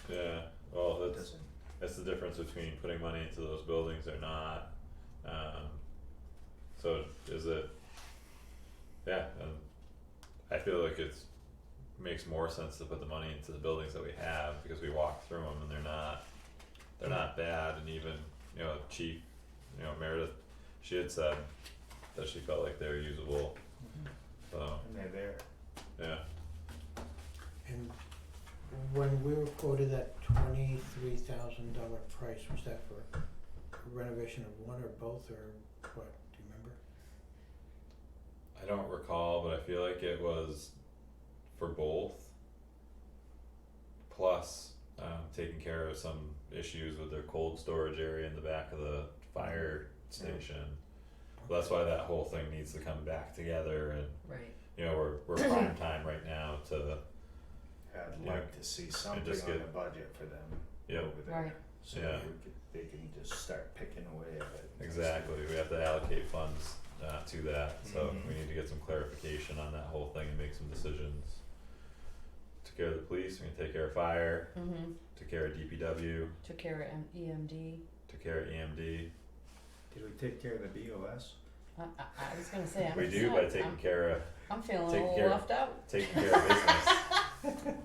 there. Yeah, well, It that's, doesn't, that's the difference between putting money into those buildings or not. So is it, yeah, and I feel like makes more sense to put the money into the buildings that we have because we walk through them and they're not bad, and even, Chief, Meredith, she had said that she felt like they're usable, so, and they're there. yeah. And when we were quoted that $23,000 price, was that for renovation of one or both, or what, do you remember? I don't recall, but I feel like it was for both. Plus, taking care of some issues with their cold storage area in the back of the fire station. That's why that whole thing needs to come back together, and Right. we're prime time right now to, I'd Yeah. like to see something just on get- the budget for them Yep. over there. Right. So Yeah. they can just start picking away at it. exactly, we have to allocate funds to that, so Mhm. we need to get some clarification on that whole thing and make some decisions. Took care of the police, we can take care of fire, took care of DPW, Took care of EMD, took care of EMD. Did we take care of the BOS? I was gonna say, We do by taking care of I'm feeling a taking little care- left out. taking care of business.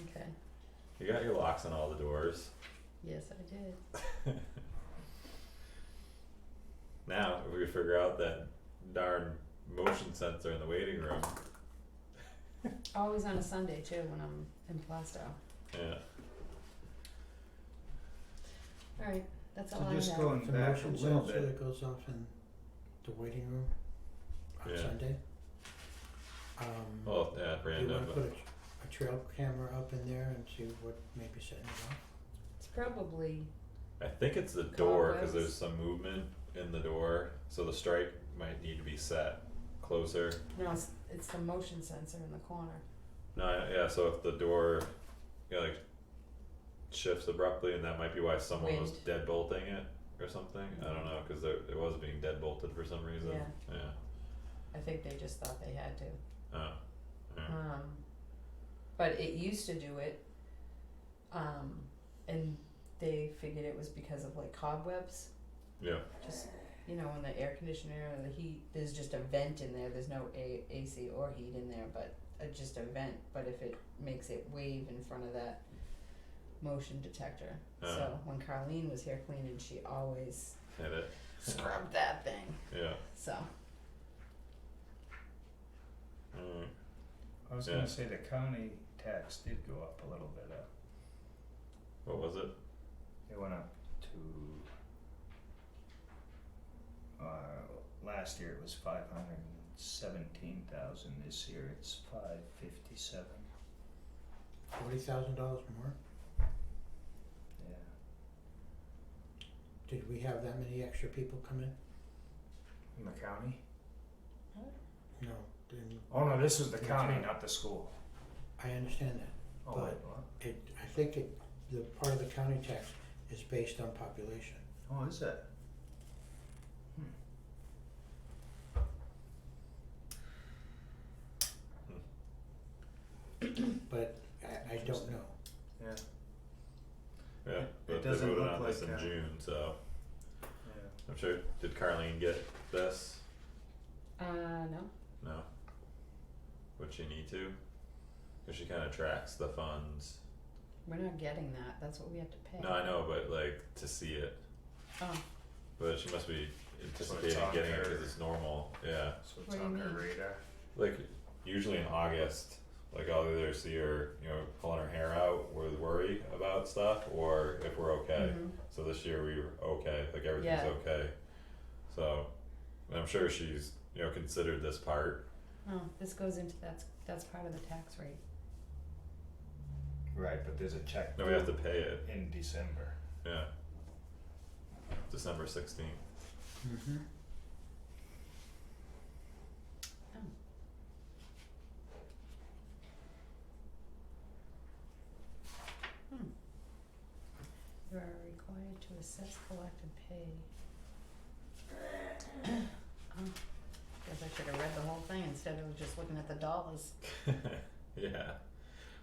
Okay, You got your locks on all the doors. yes, I did. Now, if we could figure out that darn motion sensor in the waiting room, Always on a Sunday too, when I'm in Plastow. yeah. Alright, that's all So I just have. going The back a motion little sensor bit, that goes off in the waiting room on Yeah. Sunday. Well, yeah, Do you random, wanna but put a trail camera up in there and see what may be setting it off? It's probably, I think it's the door, cause Cobwebs. there's some movement in the door, so the strike might need to be set closer. no, it's the motion sensor in the corner. No, yeah, so if the door, like shifts abruptly, and that might be why someone was Wind. deadbolting it or something, I don't know, cause it was being deadbolted for some reason, Yeah. yeah, I think they just thought they had to. oh, yeah, But it used to do it, and they figured it was because of like cobwebs, yeah, just, when the air conditioner or the heat, there's just a vent in there, there's no AC or heat in there, but just a vent, but if it makes it wave in front of that motion detector. So when Carlene was here cleaning, she always hit it, scrubbed that thing, yeah, so. was Yeah. gonna say the county tax did go up a little bit, What was it? it went up to, last year it was 517,000, this year it's 557, $40,000 more? yeah. Did we have that many extra people come in? In the county? No, didn't, Oh no, this was the That's county, right. not the school. I understand that. Oh But- wait, what? I think the part of the county tax is based on population. Oh, is it? But I don't know. Yeah, Yeah, It but they doesn't voted look on this like, in June, so yeah. I'm sure, did Carlene get this? No, No. Would she need to? Cause she kinda tracks the funds. we're not getting that, that's what we have to pay. No, I know, but like to see it, Oh, but she must be So anticipating it's on getting it her- cause it's normal, yeah. So it's What do on you her mean? radar. Like usually in August, like I'll either see her, pulling her hair out with worry about stuff or if we're okay. mhm. So this year we were okay, like everything's Yeah. okay. So, and I'm sure she's, considered this part. Oh, this goes into, that's part of the tax rate. Right, but there's a check No, we have to pay it, in December. yeah. December 16th. Mm-hmm. You are required to assess, collect, and pay. Oh, guess I should have read the whole thing instead of just looking at the dollars. Yeah,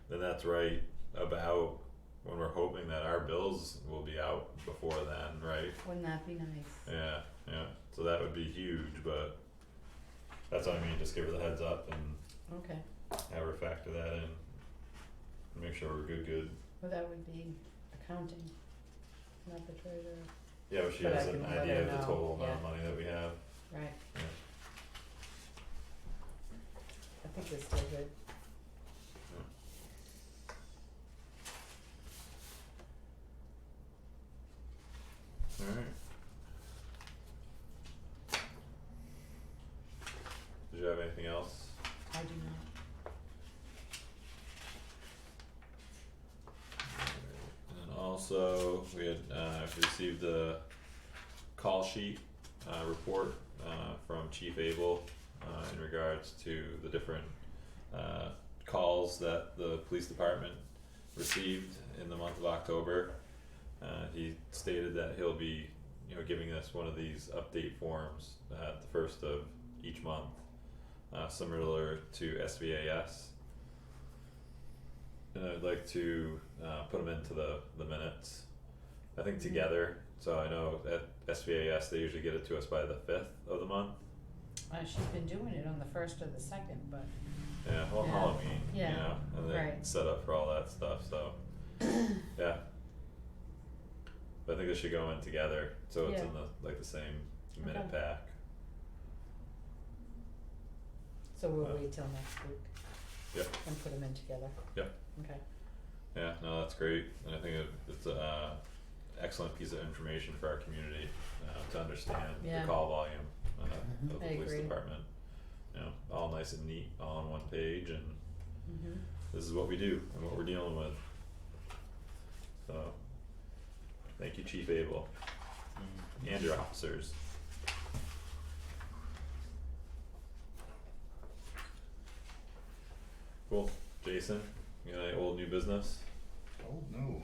then that's right about when we're hoping that our bills will be out before then, right? Wouldn't that be nice? Yeah, so that would be huge, but that's what I mean, just give her the heads up and Okay, have her factor that in. And make sure we're good. well, that would be accounting, not the treasurer, Yeah, but she But I has an can let idea her of the know, total amount of yeah. money that we have. right? Yeah. I think it's still good. Alright. Did you have anything else? I do not. And then also, we had received a call sheet report from Chief Abel in regards to the different calls that the police department received in the month of October. He stated that he'll be, giving us one of these update forms at the first of each month, similar to SVAS. And I'd like to put them into the minutes, I think together, so I know at SVAS, they usually get it to us by the 5th of the month. She's been doing it on the first or the second, but, Yeah, well, Yeah. Halloween, Yeah, and they right. set up for all that stuff, so, yeah. But I think they should go in together, so it's Yeah. in the same minute Okay. pack. so we'll wait till next week. Yep. And put them in together. Yep. Okay, Yeah, no, that's great, and I think it's a excellent piece of information for our community, to understand Yeah. the call volume, of the I police agree. department. All nice and neat, all on one page, and mhm, this is what we do and what we're dealing with. So, thank you, Chief Abel, and your officers. Cool, Jason, you got any old new business? Oh, no.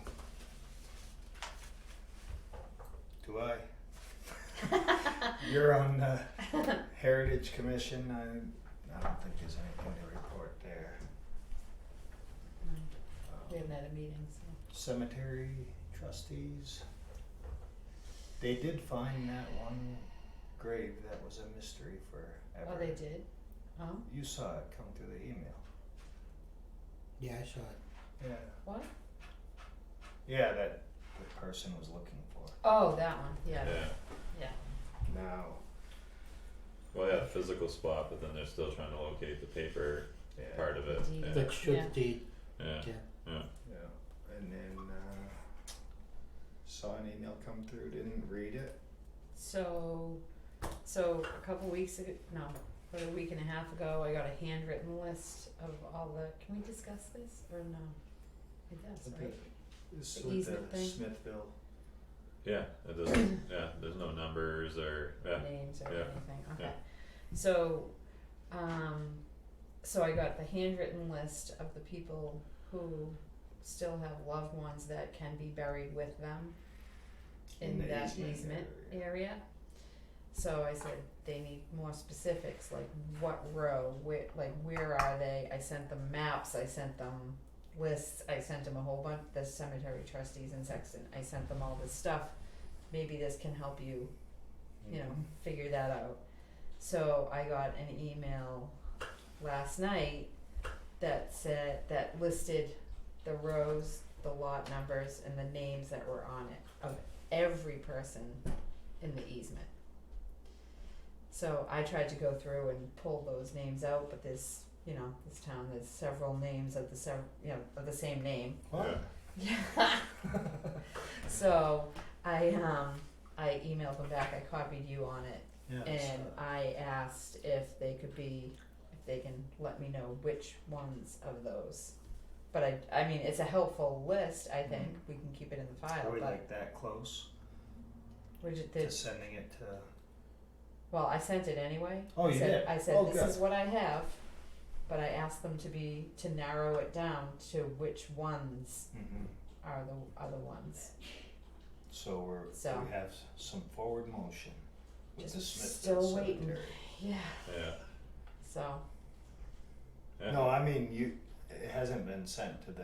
Do I? You're on the Heritage Commission, I don't think there's anything to report there. no, we haven't had a meeting, so, Cemetery trustees. They did find that one grave that was a mystery forever. oh, they did? Oh, You saw it come through the email. Yeah, I saw it. Yeah. what? Yeah, that the person was looking for. Oh, that one, yeah, Yeah, yeah, Now, well, yeah, physical spot, but then they're still trying to locate the paper Yeah. part of it, The deed. yeah, That's true, Yeah. deed, yeah, yeah. Yeah, and then saw an email come through, didn't read it. So a couple weeks ago, no, about a week and a half ago, I got a handwritten list of all the, can we discuss this or no? It does, right? This The with easement the thing? Smithville. yeah, it doesn't, yeah, there's no numbers or, yeah, Names or Yeah. anything, okay. Yeah. So, so I got the handwritten list of the people who still have loved ones that can be buried with them in the that easement area. So I said they need more specifics, like what row, where are they? I sent them maps, I sent them lists, I sent them a whole bunch, the cemetery trustees in Sexton, I sent them all this stuff. Maybe this can help you, you know, figure that out. So I got an email last night that listed the rows, the lot numbers, and the names that were on it of every person in the easement. So I tried to go through and pull those names out, but this town, there's several names of the same name. What? Yeah. So I emailed them back, I copied you on it, Yeah. and I asked if they can let me know which ones of those. But I mean, it's a helpful list, I think, we can keep it in the file, Are we but like that close did, to sending it to? well, I sent it anyway. Oh, you did? I said, Oh, this good. is what I have, but I asked them to narrow it down to which ones Mm-hmm. are the ones. So So. we have some forward motion with the Just Smithville still waiting. Cemetery. Yeah. yeah, So yeah. No, I mean it hasn't been sent to the.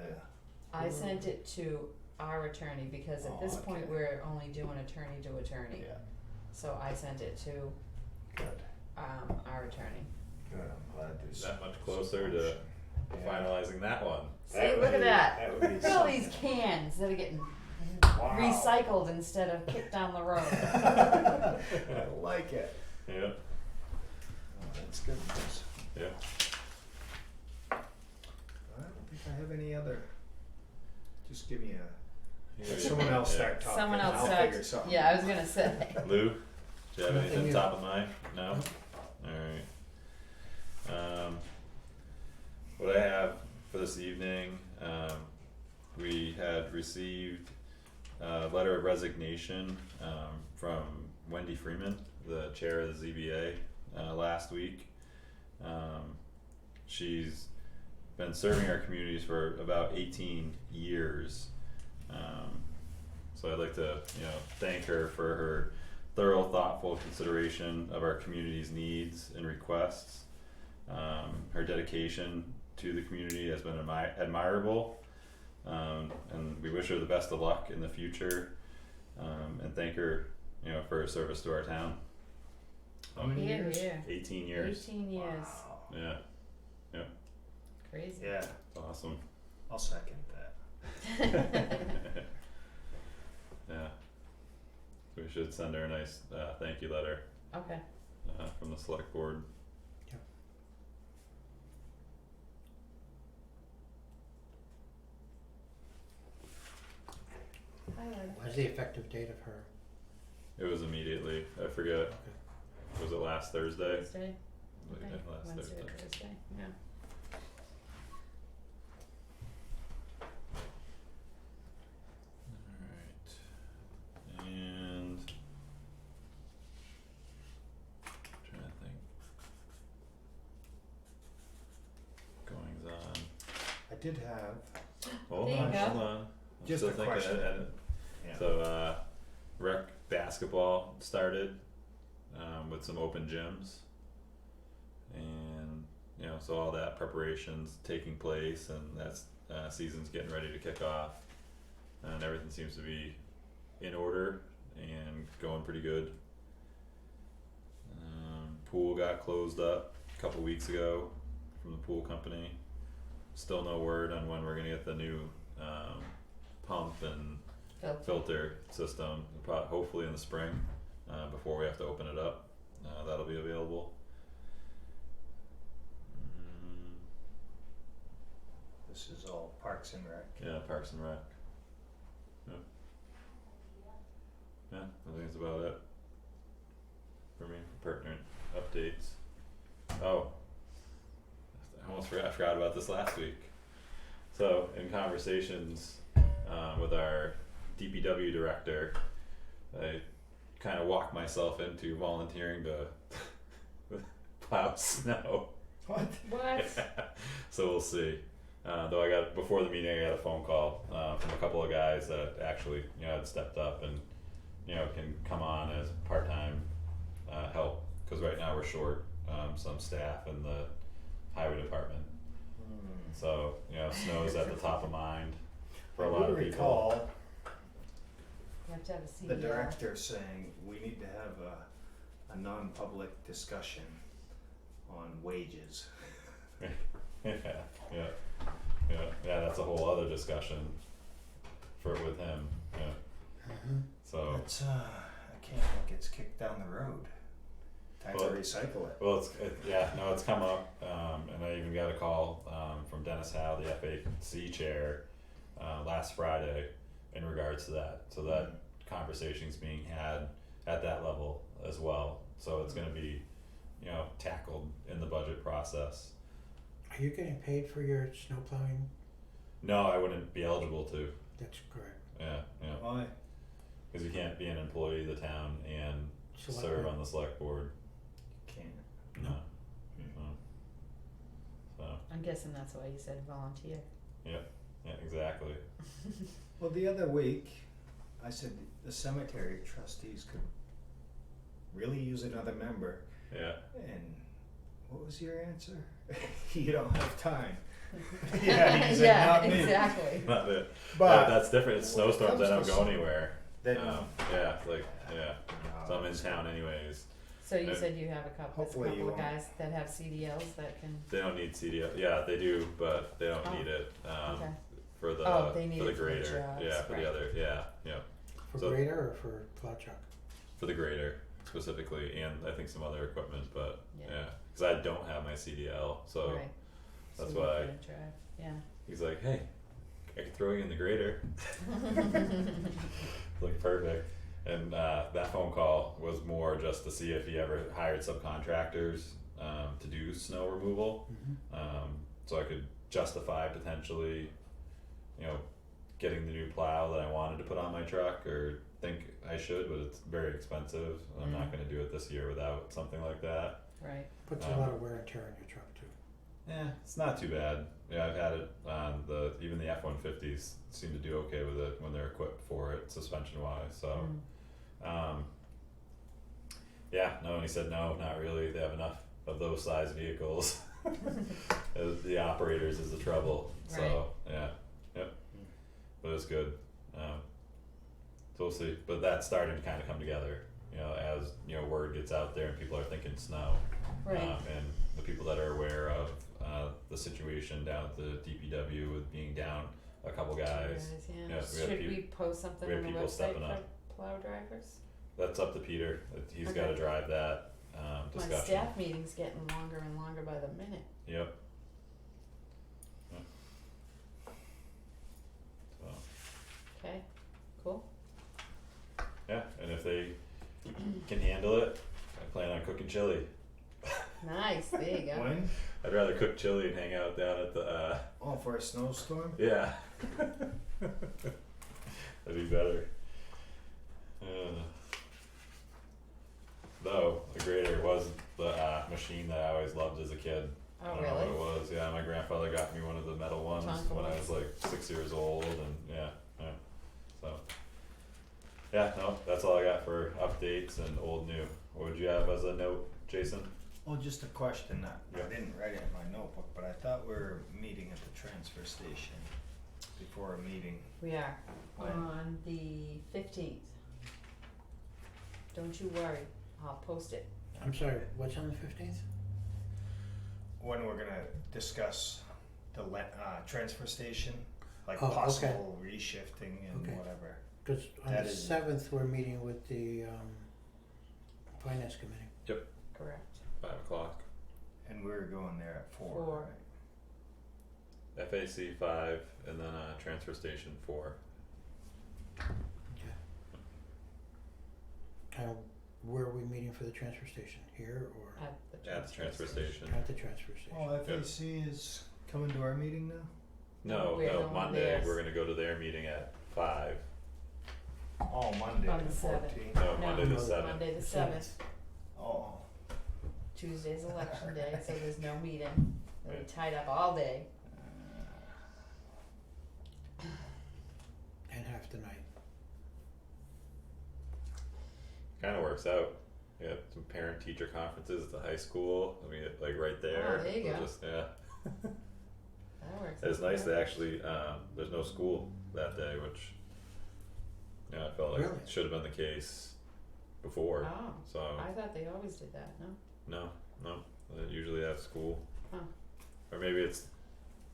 I sent it to our attorney because at this point okay. we're only doing attorney to attorney. Yeah. So I sent it to Good. our attorney. Good. I'm glad there's That much closer to finalizing that one. See, look at that. That would be Look at all these something. cans that are getting Wow. recycled instead of kicked down the road. I like it. Yeah, Oh, that's good news. yeah, I don't think I have any other. Just give me a. yeah. Someone else Yeah. start talking. Someone else I'll start. figure something. Yeah, I was gonna say. Lou, do you have Nothing anything new. top of mind? No? Alright. What I have for this evening, we had received a letter of resignation, from Wendy Freeman, the chair of the ZBA, last week. She's been serving our communities for about 18 years. So I'd like to, thank her for her thorough, thoughtful consideration of our community's needs and requests. Her dedication to the community has been admirable, and we wish her the best of luck in the future, and thank her, for her service to our town. How many Here, years? here. 18 years. 18 years. Wow. Yeah, Crazy. Yeah, it's awesome. I'll second that. Yeah. We should send her a nice thank you letter Okay. from the select board. Highlight. What's the effective date of her? It was immediately, I forget, Okay. was it last Thursday? Thursday. Yeah, Okay. last Wednesday Thursday. or Thursday. Yeah. Alright, and trying to think. Goings on. I did have. Hold There you on, go. hold on. I'm Just still a thinking question. Yeah. So rec basketball started with some open gyms. And so all that preparation's taking place, and that's season's getting ready to kick off, and everything seems to be in order and going pretty good. Pool got closed up a couple weeks ago from the pool company. Still no word on when we're gonna get the new pump and filter system. Hopefully in the spring, before we have to open it up. That'll be available. this is all Parks and Rec. Yeah, Parks and Rec. Yeah. Yeah, I think that's about it for me, pertinent updates. Oh, I forgot about this last week. So, in conversations with our DPW director, I kind of walked myself into volunteering to plow snow. What? What? So we'll see. Though before the meeting, I got a phone call from a couple of guys that actually, had stepped up and, can come on as part-time help, because right now we're short some staff in the highway department. So, snow is at the top of mind for a lot of people. Recall You have to have a CDL. the director saying we need to have a non-public discussion on wages. Yeah, that's a whole other discussion with him, so. It's I can't think it's kicked down the road. Time Well, to recycle it. Well, it's come up, and I even got a call from Dennis Howe, the FAC chair, last Friday in regards to that. So that conversation's being had at that level as well. So it's gonna be, tackled in the budget process. Are you getting paid for your snow plowing? No, I wouldn't be eligible to. That's correct. Yeah, Why? because you can't be an employee of the town and Select serve board. on the select board. Can't. No. Hmm. So I'm guessing that's why you said volunteer. yeah, exactly. Well, the other week, I said the cemetery trustees could really use another member, Yeah. and what was your answer? You don't have time. Yeah, he said, Yeah, not me. exactly. Not that. But that's different. It's when it snowstorms. I comes don't to go anywhere. then, Yeah. So I'm in town anyways. So you Yeah. said you have a Hopefully you couple of won't. guys that have CDLs that can. They don't need CDL. Yeah, they do, but they don't Oh. need it Okay. for the Oh, they need for the it for the grader. jobs, Yeah, for right. the other. Yeah. For So- grader or for plow truck? For the grader specifically, and I think some other equipment, but Yeah. yeah, because I don't have my CDL, so Right. that's So you why couldn't drive. Yeah. he's like, "Hey, I can throw you in the grader." Like perfect. And that phone call was more just to see if he ever hired subcontractors to do snow removal. So I could justify potentially, getting the new plow that I wanted to put on my truck, or think I should, but it's very expensive. And I'm not gonna do it this year without something like that. Right. Puts a lot of wear and tear on your truck too. Yeah, it's not too bad. Yeah, I've had it on even the F-150s seem to do okay with it when they're equipped for it, suspension wise. So. Mm. Yeah, no, and he said no, not really. They have enough of those size vehicles. The operators is the trouble. So yep. But it's good. So we'll see. But that's starting to kind of come together. As word gets out there and people are thinking snow. Right. And the people that are aware of the situation down at the DPW with being down a couple guys. Yeah. Yeah, we had Should peop- we post something we had on the people website stepping for up. plow drivers? That's up to Peter. He's Okay. got to drive that My discussion. staff meeting's getting longer and longer by the minute. Yep. Yeah. So Okay. Cool. yeah, and if they can handle it, I plan on cooking chili. Nice. There you go. when? I'd rather cook chili and hang out down at the Oh, for a snowstorm? yeah. That'd be better. Though the grader was the machine that I always loved as a kid. I Oh don't know what really? it was. Yeah, my grandfather got me one of the metal ones Tonka when I ones. was like 6 years old, and yeah. So yeah, no, that's all I got for updates and old new. What would you have as a note, Jason? Well, just a question that Yeah. I didn't write it in my notebook, but I thought we were meeting at the transfer station before a meeting. We are When? on the 15th. Don't you worry. I'll post it. I'm sorry, what's on the 15th? When we're gonna discuss the transfer station, like Oh, okay. possible reshifting and Okay. whatever. Cause on That the is- 7th, we're meeting with the finance committee. Correct. 5 o'clock. And we were going there at 4. 4. Right? FAC 5, and then transfer station 4. Okay. Where are we meeting for the transfer station, here or At the At the transfer station. at the transfer station? Oh, FAC is coming to our meeting now? No, We're no, going Monday, theirs. we're gonna go to their meeting at 5. Oh, Monday On the the 7th. 14th. No, No, Monday the no, 7th. Monday the 7th. Oh, Tuesday's election day, so there's no meeting. They'll be Right. tied up all day. And half the night. Kinda works out. We got some parent teacher conferences at the high school, I mean, like right there. Oh, there you We'll go. Just, yeah. That works. It's out nice good. to actually, there's no school that day, which, I felt like Really? should have been the case before, Oh, so, I thought they always did that, no? no, they usually have school. Huh. Or maybe it's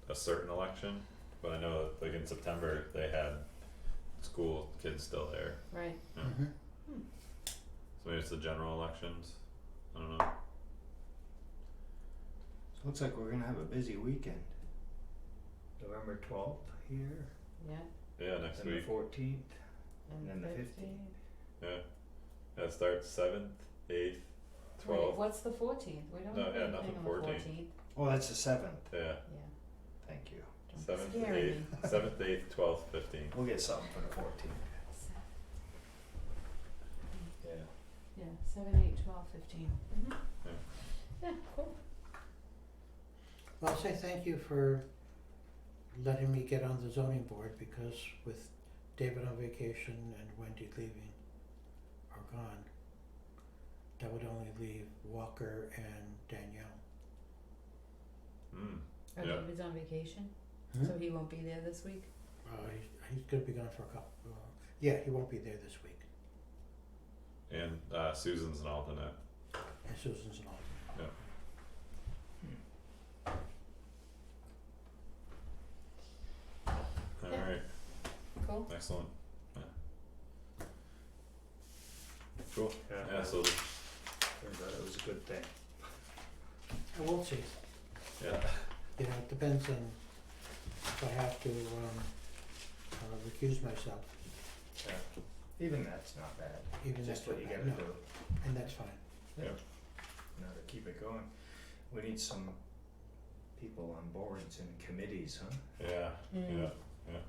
a certain election, but I know that, like in September, they had school kids still there, Right. yeah. Mm-hmm. So maybe it's the general elections, I don't know. so looks like we're gonna have a busy weekend. November 12th here, Yeah. Yeah, next and the week, 14th. And then the 15th. yeah, it starts 7th, 8th, Wait, 12th, what's the 14th? We don't No, have yeah, anything nothing on the 14th. 14th. Oh, that's the 7th. yeah, Yeah. Thank you. Don't be 7th, scaring 8th, me. 7th, 8th, 12th, 15th, We'll get something for the 14th. Yeah. Yeah, 7, 8, 12, 15. Mm-hmm. Yeah. Yeah, cool. Well, I'll say thank you for letting me get on the zoning board, because with David on vacation and Wendy leaving or gone, that would only leave Walker and Danielle. mm, Oh, Yeah. David's on vacation, Hmm? so he won't be there this week? He's gonna be gone for a couple, yeah, he won't be there this week, and Susan's an alternate, and Susan's an alternate. Yeah. alright, Cool. excellent, yeah. Cool, Yeah. yeah, so, Turns out it was a good thing. We'll see, yeah, you know, it depends on if I have to, recuse myself, Yeah. Even that's not bad. even Just that's what you what- gotta no, do. and that's fine. You know, to keep it going. We need some people on boards and committees, huh? yeah, Mm. yeah,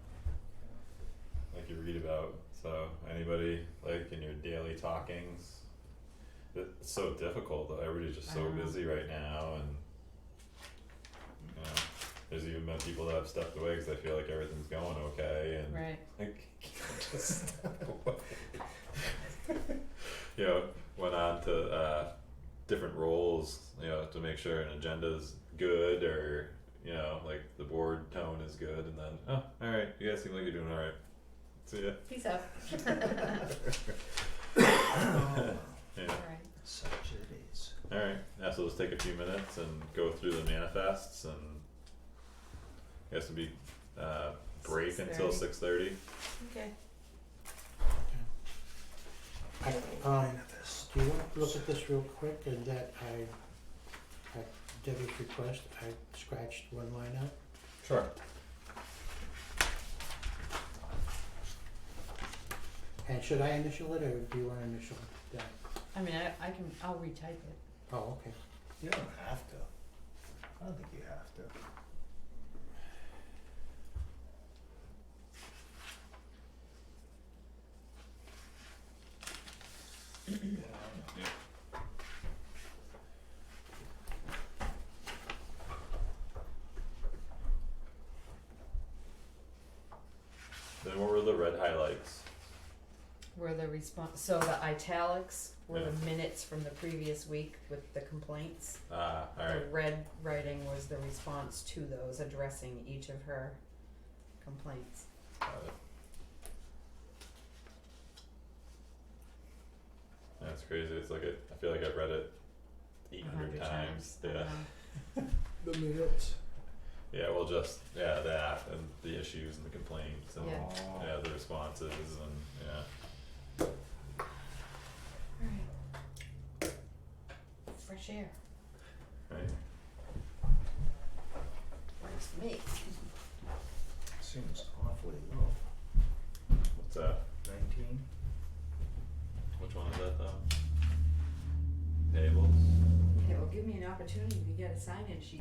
like you read about, so anybody, like in your daily talkings, it's so difficult, everybody's just so I know. busy right now, and you know, there's even been people that have stepped away cause they feel like everything's going okay, and Right. like, just step away. You know, went on to different roles, you know, to make sure an agenda's good, or you know, like the board tone is good, and then, oh, alright, you guys seem like you're doing alright, see ya. Peace out. Oh, Yeah, Alright. such it is. alright, yeah, so let's take a few minutes and go through the manifests, and I guess it'd be break until 6:30. 6:30. Okay. Do you want to look at this real quick, and that at Debbie's request, I scratched one line out? Sure. And should I initial it, or do you want to initial that? I mean, I'll retype it. Oh, okay. You don't have to. I don't think you have to. Then what were the red highlights? Were the so the italics were Yeah. the minutes from the previous week with the complaints. Alright, The red writing was the response to those, addressing each of her complaints. got it. That's crazy, it's like I feel like I've read it 800 times, I yeah. know. The minutes. Yeah, well, just, yeah, that, and the issues and the complaints, and, Yeah. Oh. yeah, the responses, and, yeah. Alright. Fresh air. Right. Brings to me. Seems awfully low. What's that? 19? Which one is that though? Payables? Okay, well, give me an opportunity to get a sign-in sheet.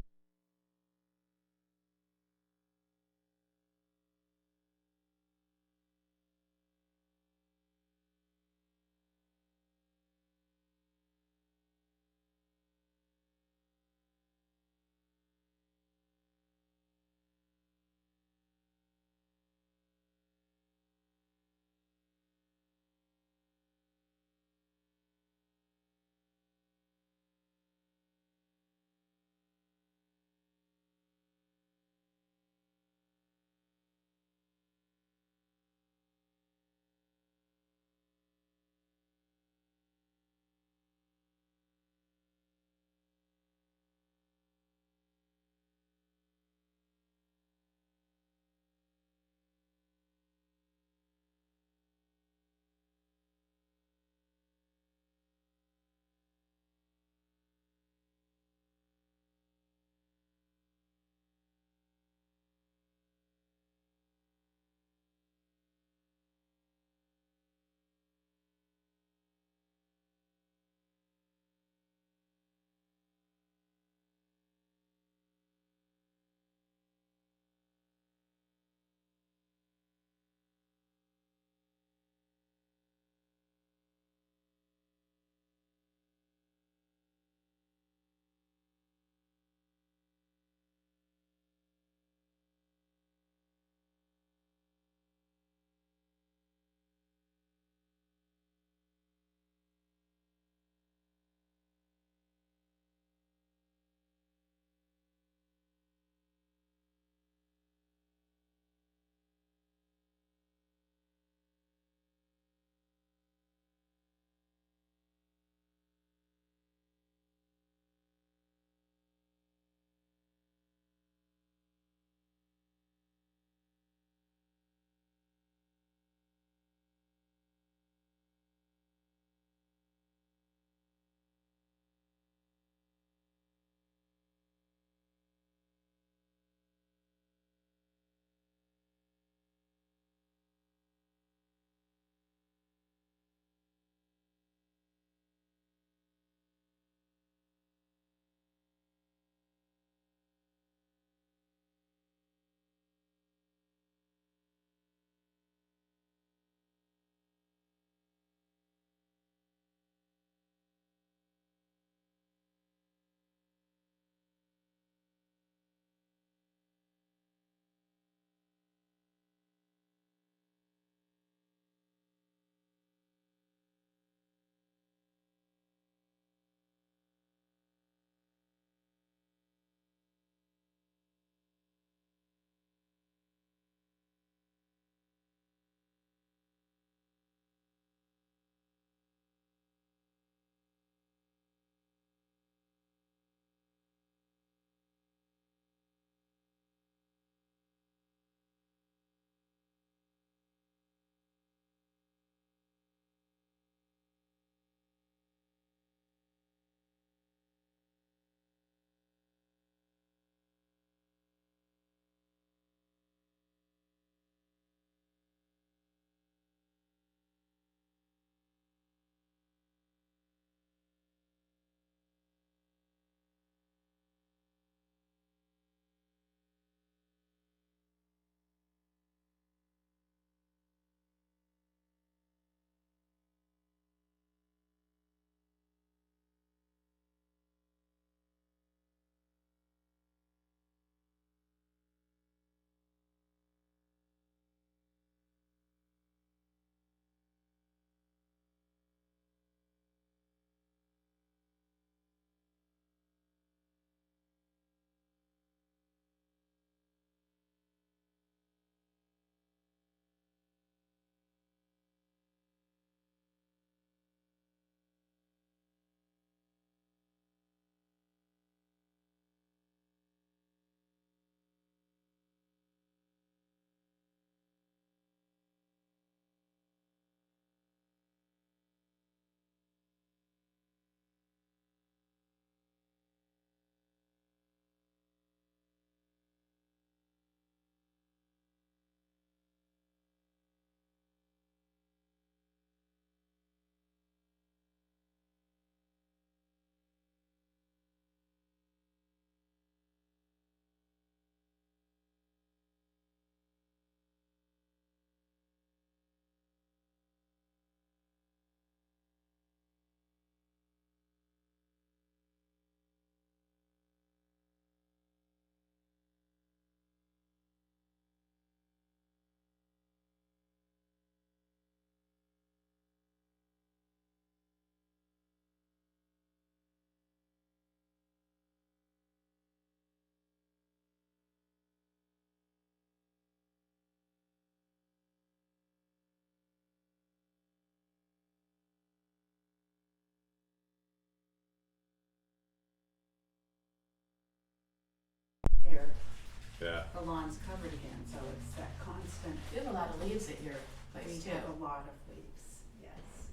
the lawn's covered again, so it's that constant, You have a lot of leaves at your we place too. have a lot of leaves, yes.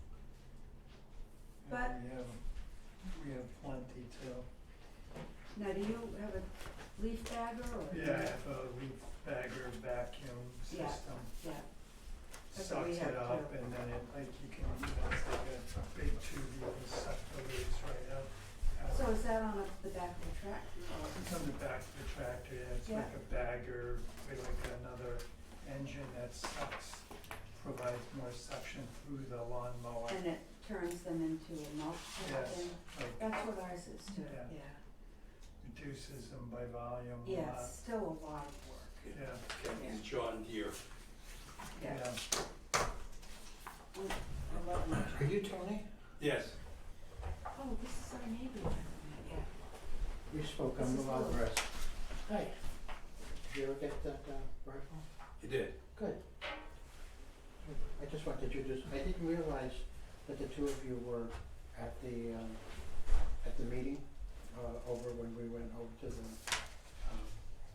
But- We have plenty too. Now, do you have a leaf bagger or? Yeah, I have a leaf bagger vacuum Yeah. system. Yeah, that's what we Sucks it have up too. and then it, like, you can, it's like a big tube, you can suck the leaves right up. So is that on the back of the tractor or? It's on the back of the tractor, yeah, it's Yeah. like a bagger with like another engine that sucks, provides more suction through the lawnmower. And it turns them into a mulch type Yes, thing? like That's what ours is too, Yeah. yeah. reduces them by volume a Yeah, lot. it's still a lot of work, Yeah, Yeah. John Deere. yeah. yeah. I love them. Are you Tony? Yes. Oh, this is our neighbor, yeah. We spoke This on the is log Lou. rest. Hi. Did you ever get that rifle? You did. Good. I just wanted you to, I didn't realize that the two of you were at the meeting, over when we went over to the,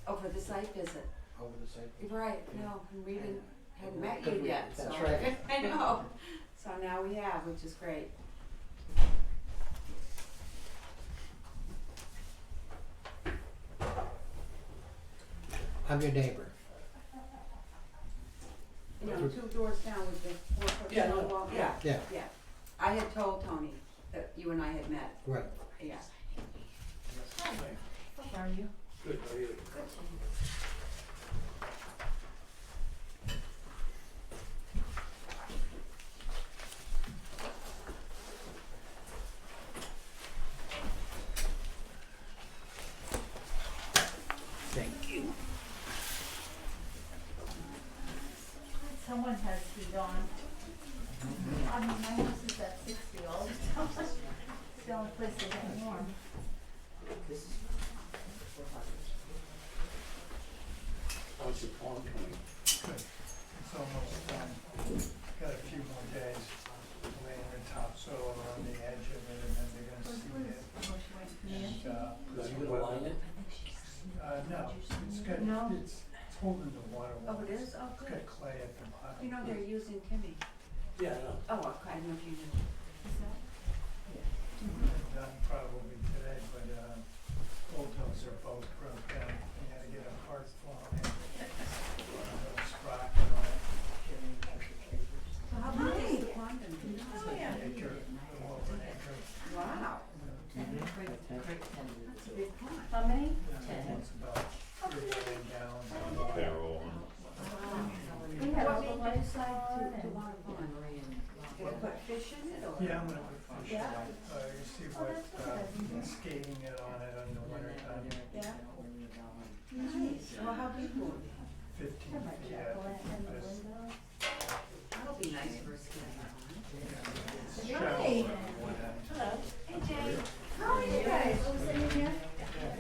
Oh, for the site visit, over the site. right, no, and we hadn't met Because you we- yet, so. that's right. I know, so now we have, which is great. I'm your neighbor. You know, 2 doors down with the 4-foot Yeah, stone no, wall, yeah, Yeah, yeah. I had told Tony that you and I had met, right. yeah. How are you? Good, how are you? Thank you. Someone has heat on. I mean, my house is at 60 all the time. It's the only place that's getting warm. How's your pond coming? Good, it's almost done. Got a few more days, laying the topsoil on the edge of it and then they're gonna seed it. Oh, she went to me. And, Are you gonna line it? no, it's got, No? it's holding the water Oh, well. it is? Oh, It's good. got clay at the bottom. You know, they're using Timmy. Yeah, I know. Oh, okay, I don't know if you knew. Is that? Done probably today, but, bulldozer both broke down, we had to get a part flown in. Sprocket on it. So how big is the pond? Oh, yeah. An acre, a little over an acre. Wow, that's a big pond. How many? Yeah, it's about 3 million gallons of water. Payroll. We had all What the made you lights decide on to and. want a pond? Did it put fish in it or? Yeah, I'm gonna put fish in Yeah. it, you see Oh, what, that's good. skating it on it in the winter time, Yeah. Nice. Well, how big will it be? 15 Have my feet jack-o'-lantern in the this. window. That'll be nice for a ski pond. It's Hi. shallow on one end. Hello. Hey Jay. How are you guys? What was in here?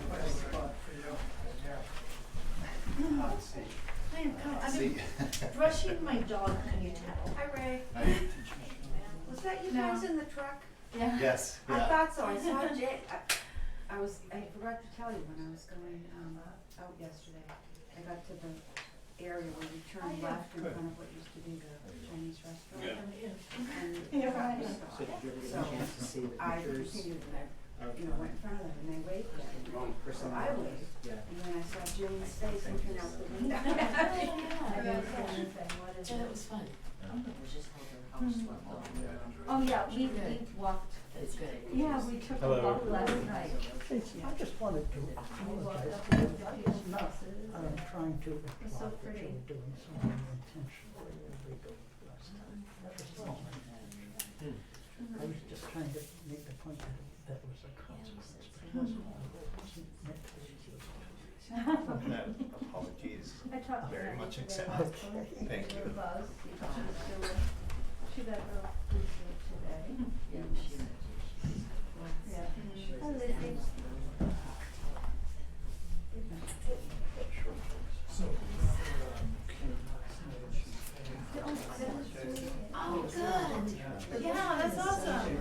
Nice spot for you, yeah. Hot seat. I am, I've been brushing my dog honey towel. Hi Ray. Was that you No. guys in the truck? Yeah. Yes, I thought so, I saw Jay, I forgot to tell you when I was going, out yesterday. I got to the area where you turn left in Good. front of what used to be the Chinese restaurant. Yeah. And Yeah, got right. stopped. So did you ever get So a chance to see the I pictures continued and I, of, went in front of them and they waved at me. Wrong. So I waved, Yeah. and then I saw Jillian's face looking out the window. I didn't say anything, what is Yeah, it it? was fun. Oh, yeah, we walked, It's good. yeah, we took a Hello. walk last night. I just wanted to We walked apologize. up to the people's houses. I'm trying to It's so imply that pretty. you're doing something intentionally illegal last time. That was not my intention. I was just trying to make the point that that was a consequence, but it wasn't, it wasn't meant to be. apologies. I talked to Very her much today. accepted. Thank you. Buzz, she got her approval today. Yeah. Hi, Lizzie. So, Oh, good. Yeah, that's awesome.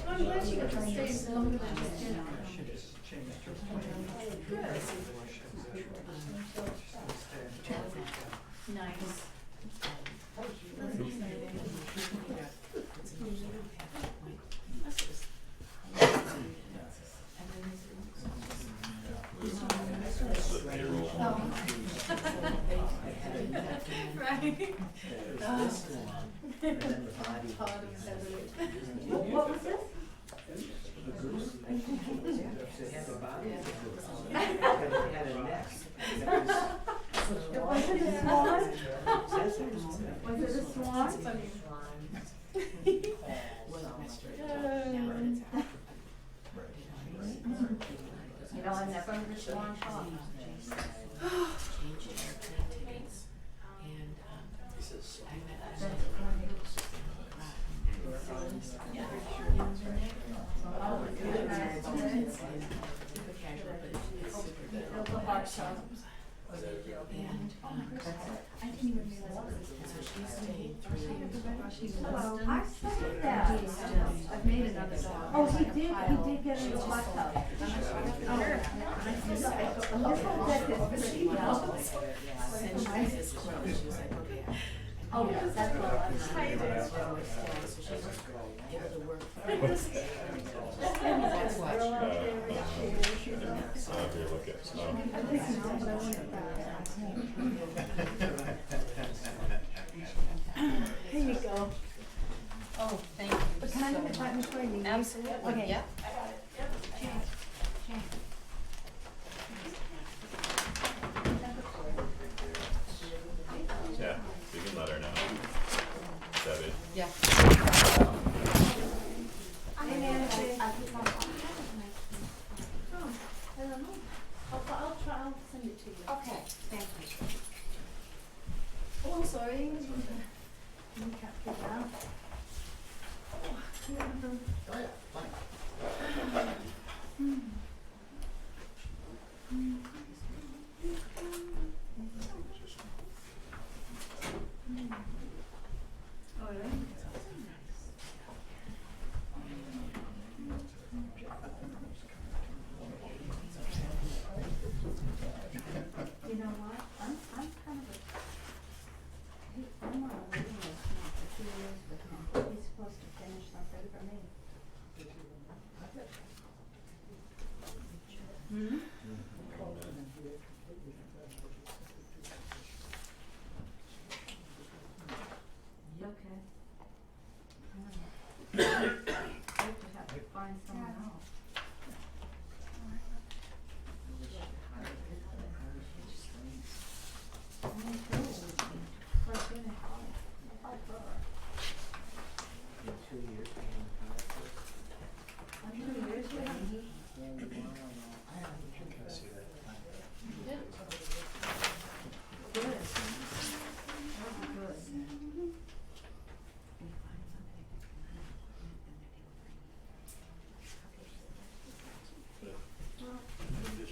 I'm glad you got to stay longer than you did. changed her plan. Nice. Right. What was this? Was it a swan? Was it a swan? You know, I never heard a swan talk. He says, Oh, good, nice, good. Built a hot tub. I didn't even realize Hello, I saw that. I've made another dog. Oh, he did get in the hot tub. Oh, that's what I was saying. That's what. If you look at snow. Here you go. Oh, thank you But can I so look at that much. before you? Absolutely, Okay. yeah. Yeah, you can let her know. Debbie. Yeah. Hey, Nancy. Oh, I don't know. I'll send it to you. Okay, thank you. Oh, I'm sorry. Let me capture that. Oh, really? You know what? I'm kind of I'm on a waiting list now for 2 years with him. He's supposed to finish something for me. Hmm? Okay. I have to find someone else.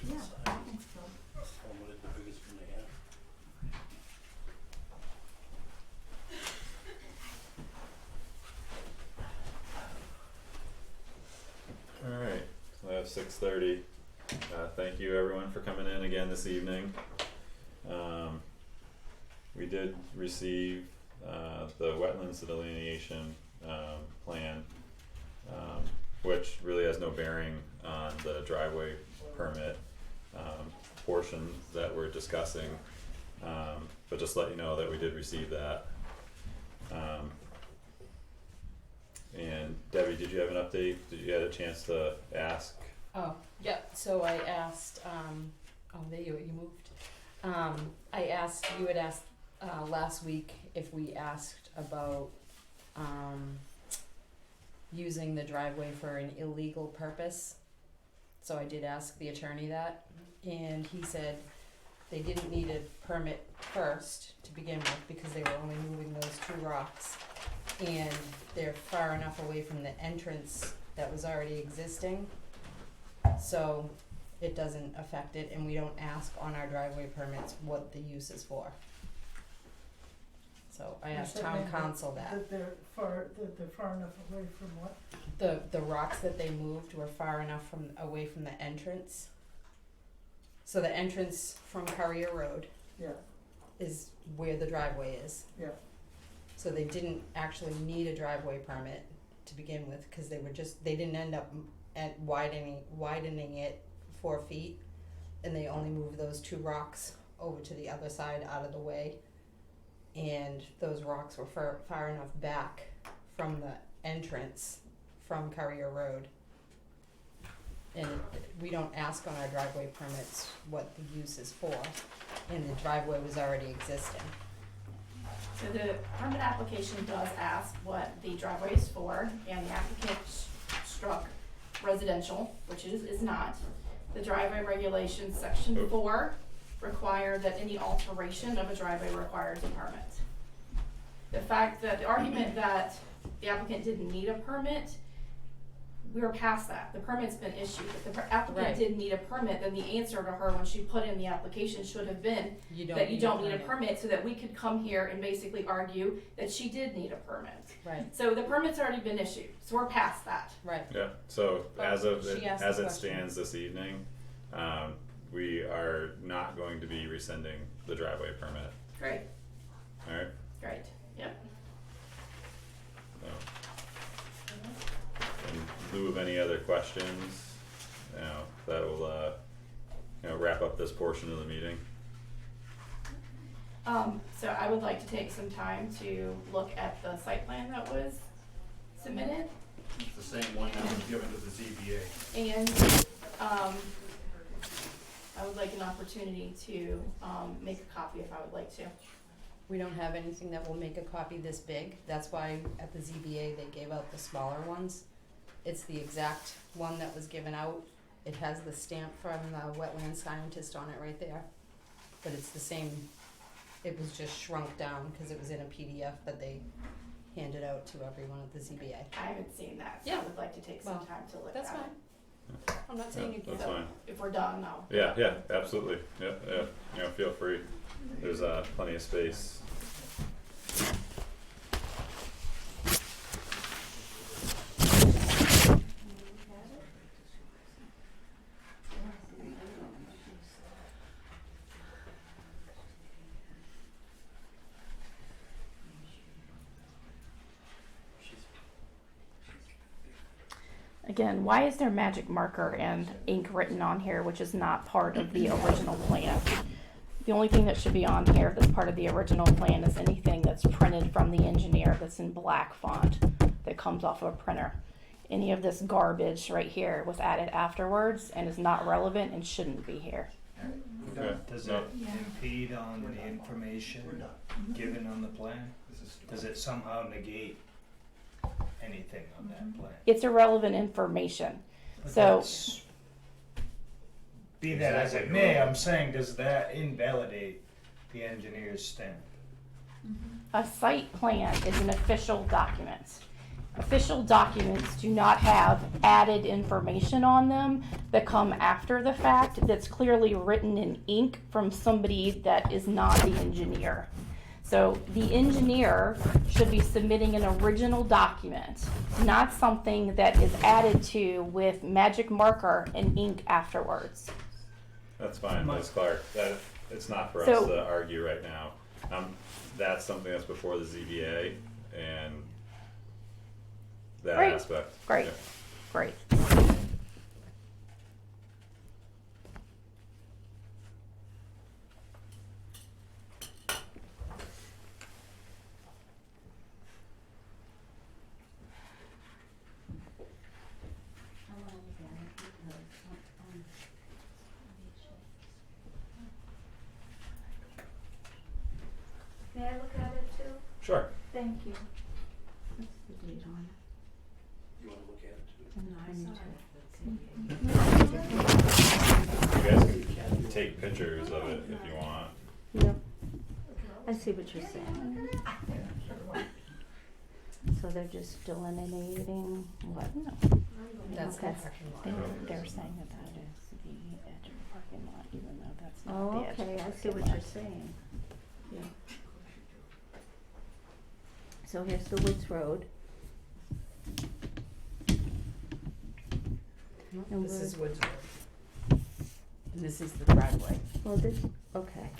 additional size. I wanted the biggest one they have. Alright, so I have 6:30. Thank you everyone for coming in again this evening. We did receive the wetlands delineation plan, which really has no bearing on the driveway permit portion that we're discussing. But just let you know that we did receive that. And Debbie, did you have an update? Did you have a chance to ask? Oh, yeah, so I asked, oh, there you moved. I asked, you had asked, last week if we asked about, using the driveway for an illegal purpose. So I did ask the attorney that, and he said they didn't need a permit first to begin with because they were only moving those 2 rocks. And they're far enough away from the entrance that was already existing. So it doesn't affect it, and we don't ask on our driveway permits what the use is for. So I You're asked saying town council that. they're far enough away from what? The rocks that they moved were far enough away from the entrance. So the entrance from Courier Road Yeah, is where the driveway is. yeah. So they didn't actually need a driveway permit to begin with, cause they didn't end up at widening it 4 feet, and they only moved those 2 rocks over to the other side out of the way. And those rocks were far enough back from the entrance from Courier Road. And we don't ask on our driveway permits what the use is for, and the driveway was already existing. So the permit application does ask what the driveway is for, and the applicant struck residential, which is not. The driveway regulations, section 4, require that any alteration of a driveway requires a permit. The fact that the argument that the applicant didn't need a permit, we were past that. The permit's been issued. If the applicant Right. didn't need a permit, then the answer to her when she put in the application should have been that you don't need a permit, so that we could come here and basically argue that she did need a permit. Right, So the permit's already been issued, so we're past that. right. Yeah, so But as it she asked as the it question. stands this evening, we are not going to be rescinding the driveway permit, Great, alright? great, yep. So. In lieu of any other questions, that will, wrap up this portion of the meeting. So I would like to take some time to look at the site plan that was submitted, It's the same one that was given to the ZBA. and, I would like an opportunity to, make a copy if I would like to. We don't have anything that will make a copy this big, that's why at the ZBA they gave out the smaller ones. It's the exact one that was given out, it has the stamp from the wetland scientist on it right there. But it's the same, it was just shrunk down, cause it was in a PDF that they handed out to everyone at the ZBA. I haven't seen that, so I Yeah. would like to take some Well, time to look at it. That's fine. I'm not saying you can't. That's fine. If we're done, I'll. Yeah, absolutely, yeah, feel free, there's, plenty of space. Again, why is there magic marker and ink written on here, which is not part of the original plan? The only thing that should be on here that's part of the original plan is anything that's printed from the engineer that's in black font that comes off of a printer. Any of this garbage right here was added afterwards and is not relevant and shouldn't be here. Okay, Does no. it impede on the information given on the plan? Does it somehow negate anything on that plan? It's irrelevant information. But So- that's- be that as it may, I'm saying, does that invalidate the engineer's stamp? A site plan is an official document. Official documents do not have added information on them that come after the fact that's clearly written in ink from somebody that is not the engineer. So the engineer should be submitting an original document, not something that is added to with magic marker and ink afterwards. That's fine, Ms. Clark, it's not for us So- to argue right now. That's something that's before the ZBA and that Great, aspect. great. Yeah. Great. May I look at it too? Sure. Thank you. You wanna look at it too? You guys can take pictures of it if you want. Yep. I see what you're saying. So they're just delineating what? That's the Okay. parking lot. They're saying that that is the edge of the parking lot, even though that's not Oh, the edge of the okay, I see parking what lot. you're saying. Yeah. so here's the Woods Road. And This we're- is Woods Road. And this is the driveway. Well, this, okay.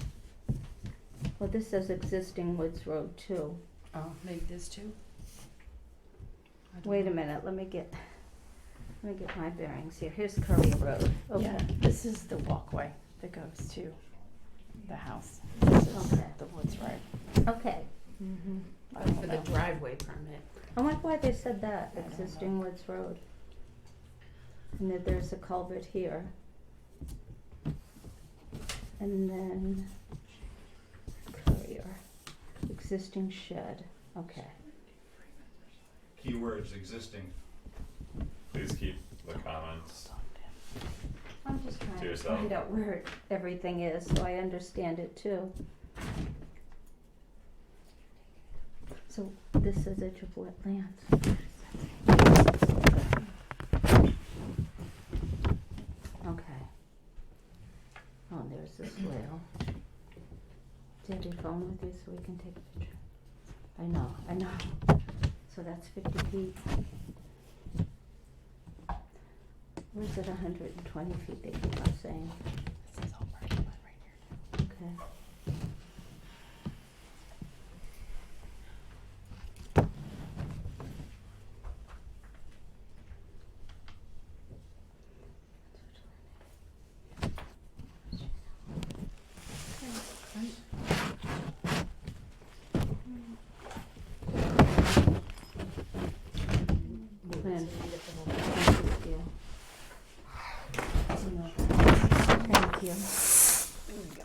Well, this says existing Woods Road too. Oh, maybe this too? I don't Wait a know. minute, let me get my bearings here. Here's Currier Road. Okay. Yeah, this is the walkway that goes to the house. This is Okay. the Woods Road. Okay. Mm-hmm. For the driveway permit. I wonder why they said that, existing Woods Road. And that there's a culvert here. And then Currier, existing shed, okay. Keywords existing. Please keep the comments. I'm just trying To to yourself. find out where everything is, so I understand it too. So this is edge of wetlands. Okay. Oh, and there's the swale. Do you have your phone with you so we can take a picture? I know. So that's 50 feet. Where's it 120 feet they keep on saying? This is all parking lot right here. Okay. Plan. Thank you. There we go.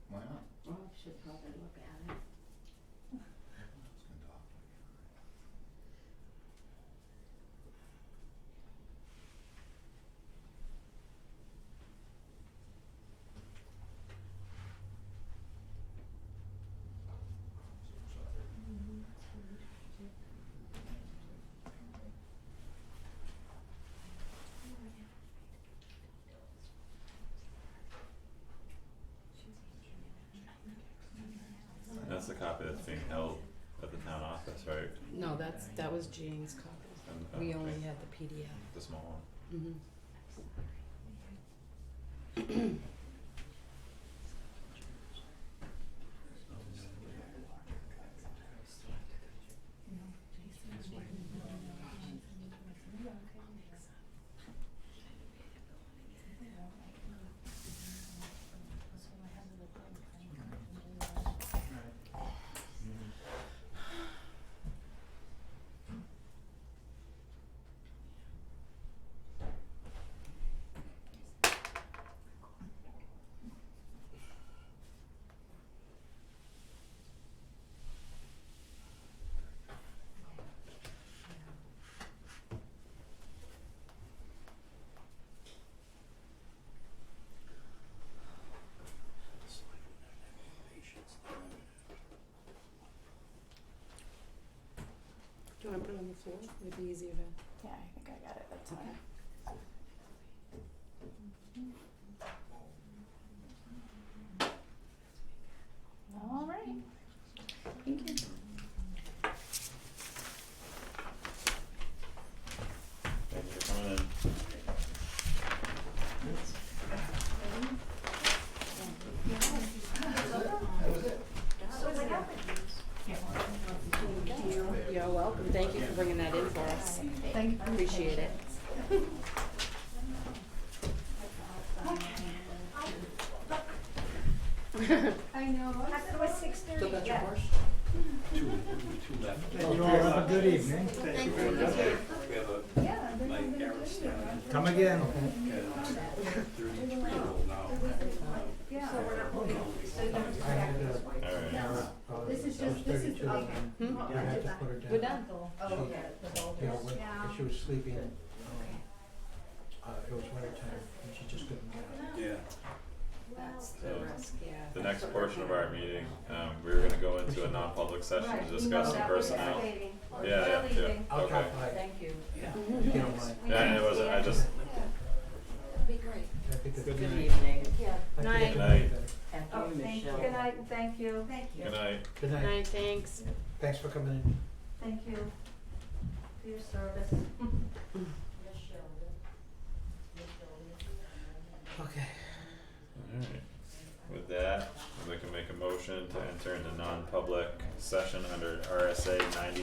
Why not? Well, should probably look at it. That's the copy that's being held at the town office, right? No, that was Jane's copy. And, We okay, only had the PDF. the small one. Mm-hmm. Do you wanna put it on the floor? It'd be easier to. Yeah, I think I got it. That's okay. All right. Thank you. Thank you for coming in. You're welcome. Thank you for bringing that in for us. Thank you. Appreciate it. I know, I thought it was 6:30. Still got your horse? Two left. You all have a good evening. Thank you very much. We have a, Yeah, they're like, gonna do Aaron it. Stanley. Come again. 30-inch is That was just, this is 32 the and big. then Oh, you had to the- put her down. We're done. Oh, She- okay, the Yeah, boulders. when, Yeah. when she was sleeping, Okay. it was winter time and she just couldn't get up. Yeah. That's the So, risk, yeah. The next portion of our meeting, we were gonna go into a non-public session Right, to we discuss know some that we're personnel. waiting. Yeah, yeah, We're yeah, leaving. I'll okay. drop by, Thank you. if you don't mind. Yeah, and it wasn't, I just, That'd be great. I think it's Good good. evening. Yeah. I think Night. it's Night. better. Oh, thank you. Good night, and thank you. Thank good night. Good night. Night, thanks. Thanks for coming in. Thank you for your service. Okay. Alright, with that, we can make a motion to enter into non-public session under RSA 90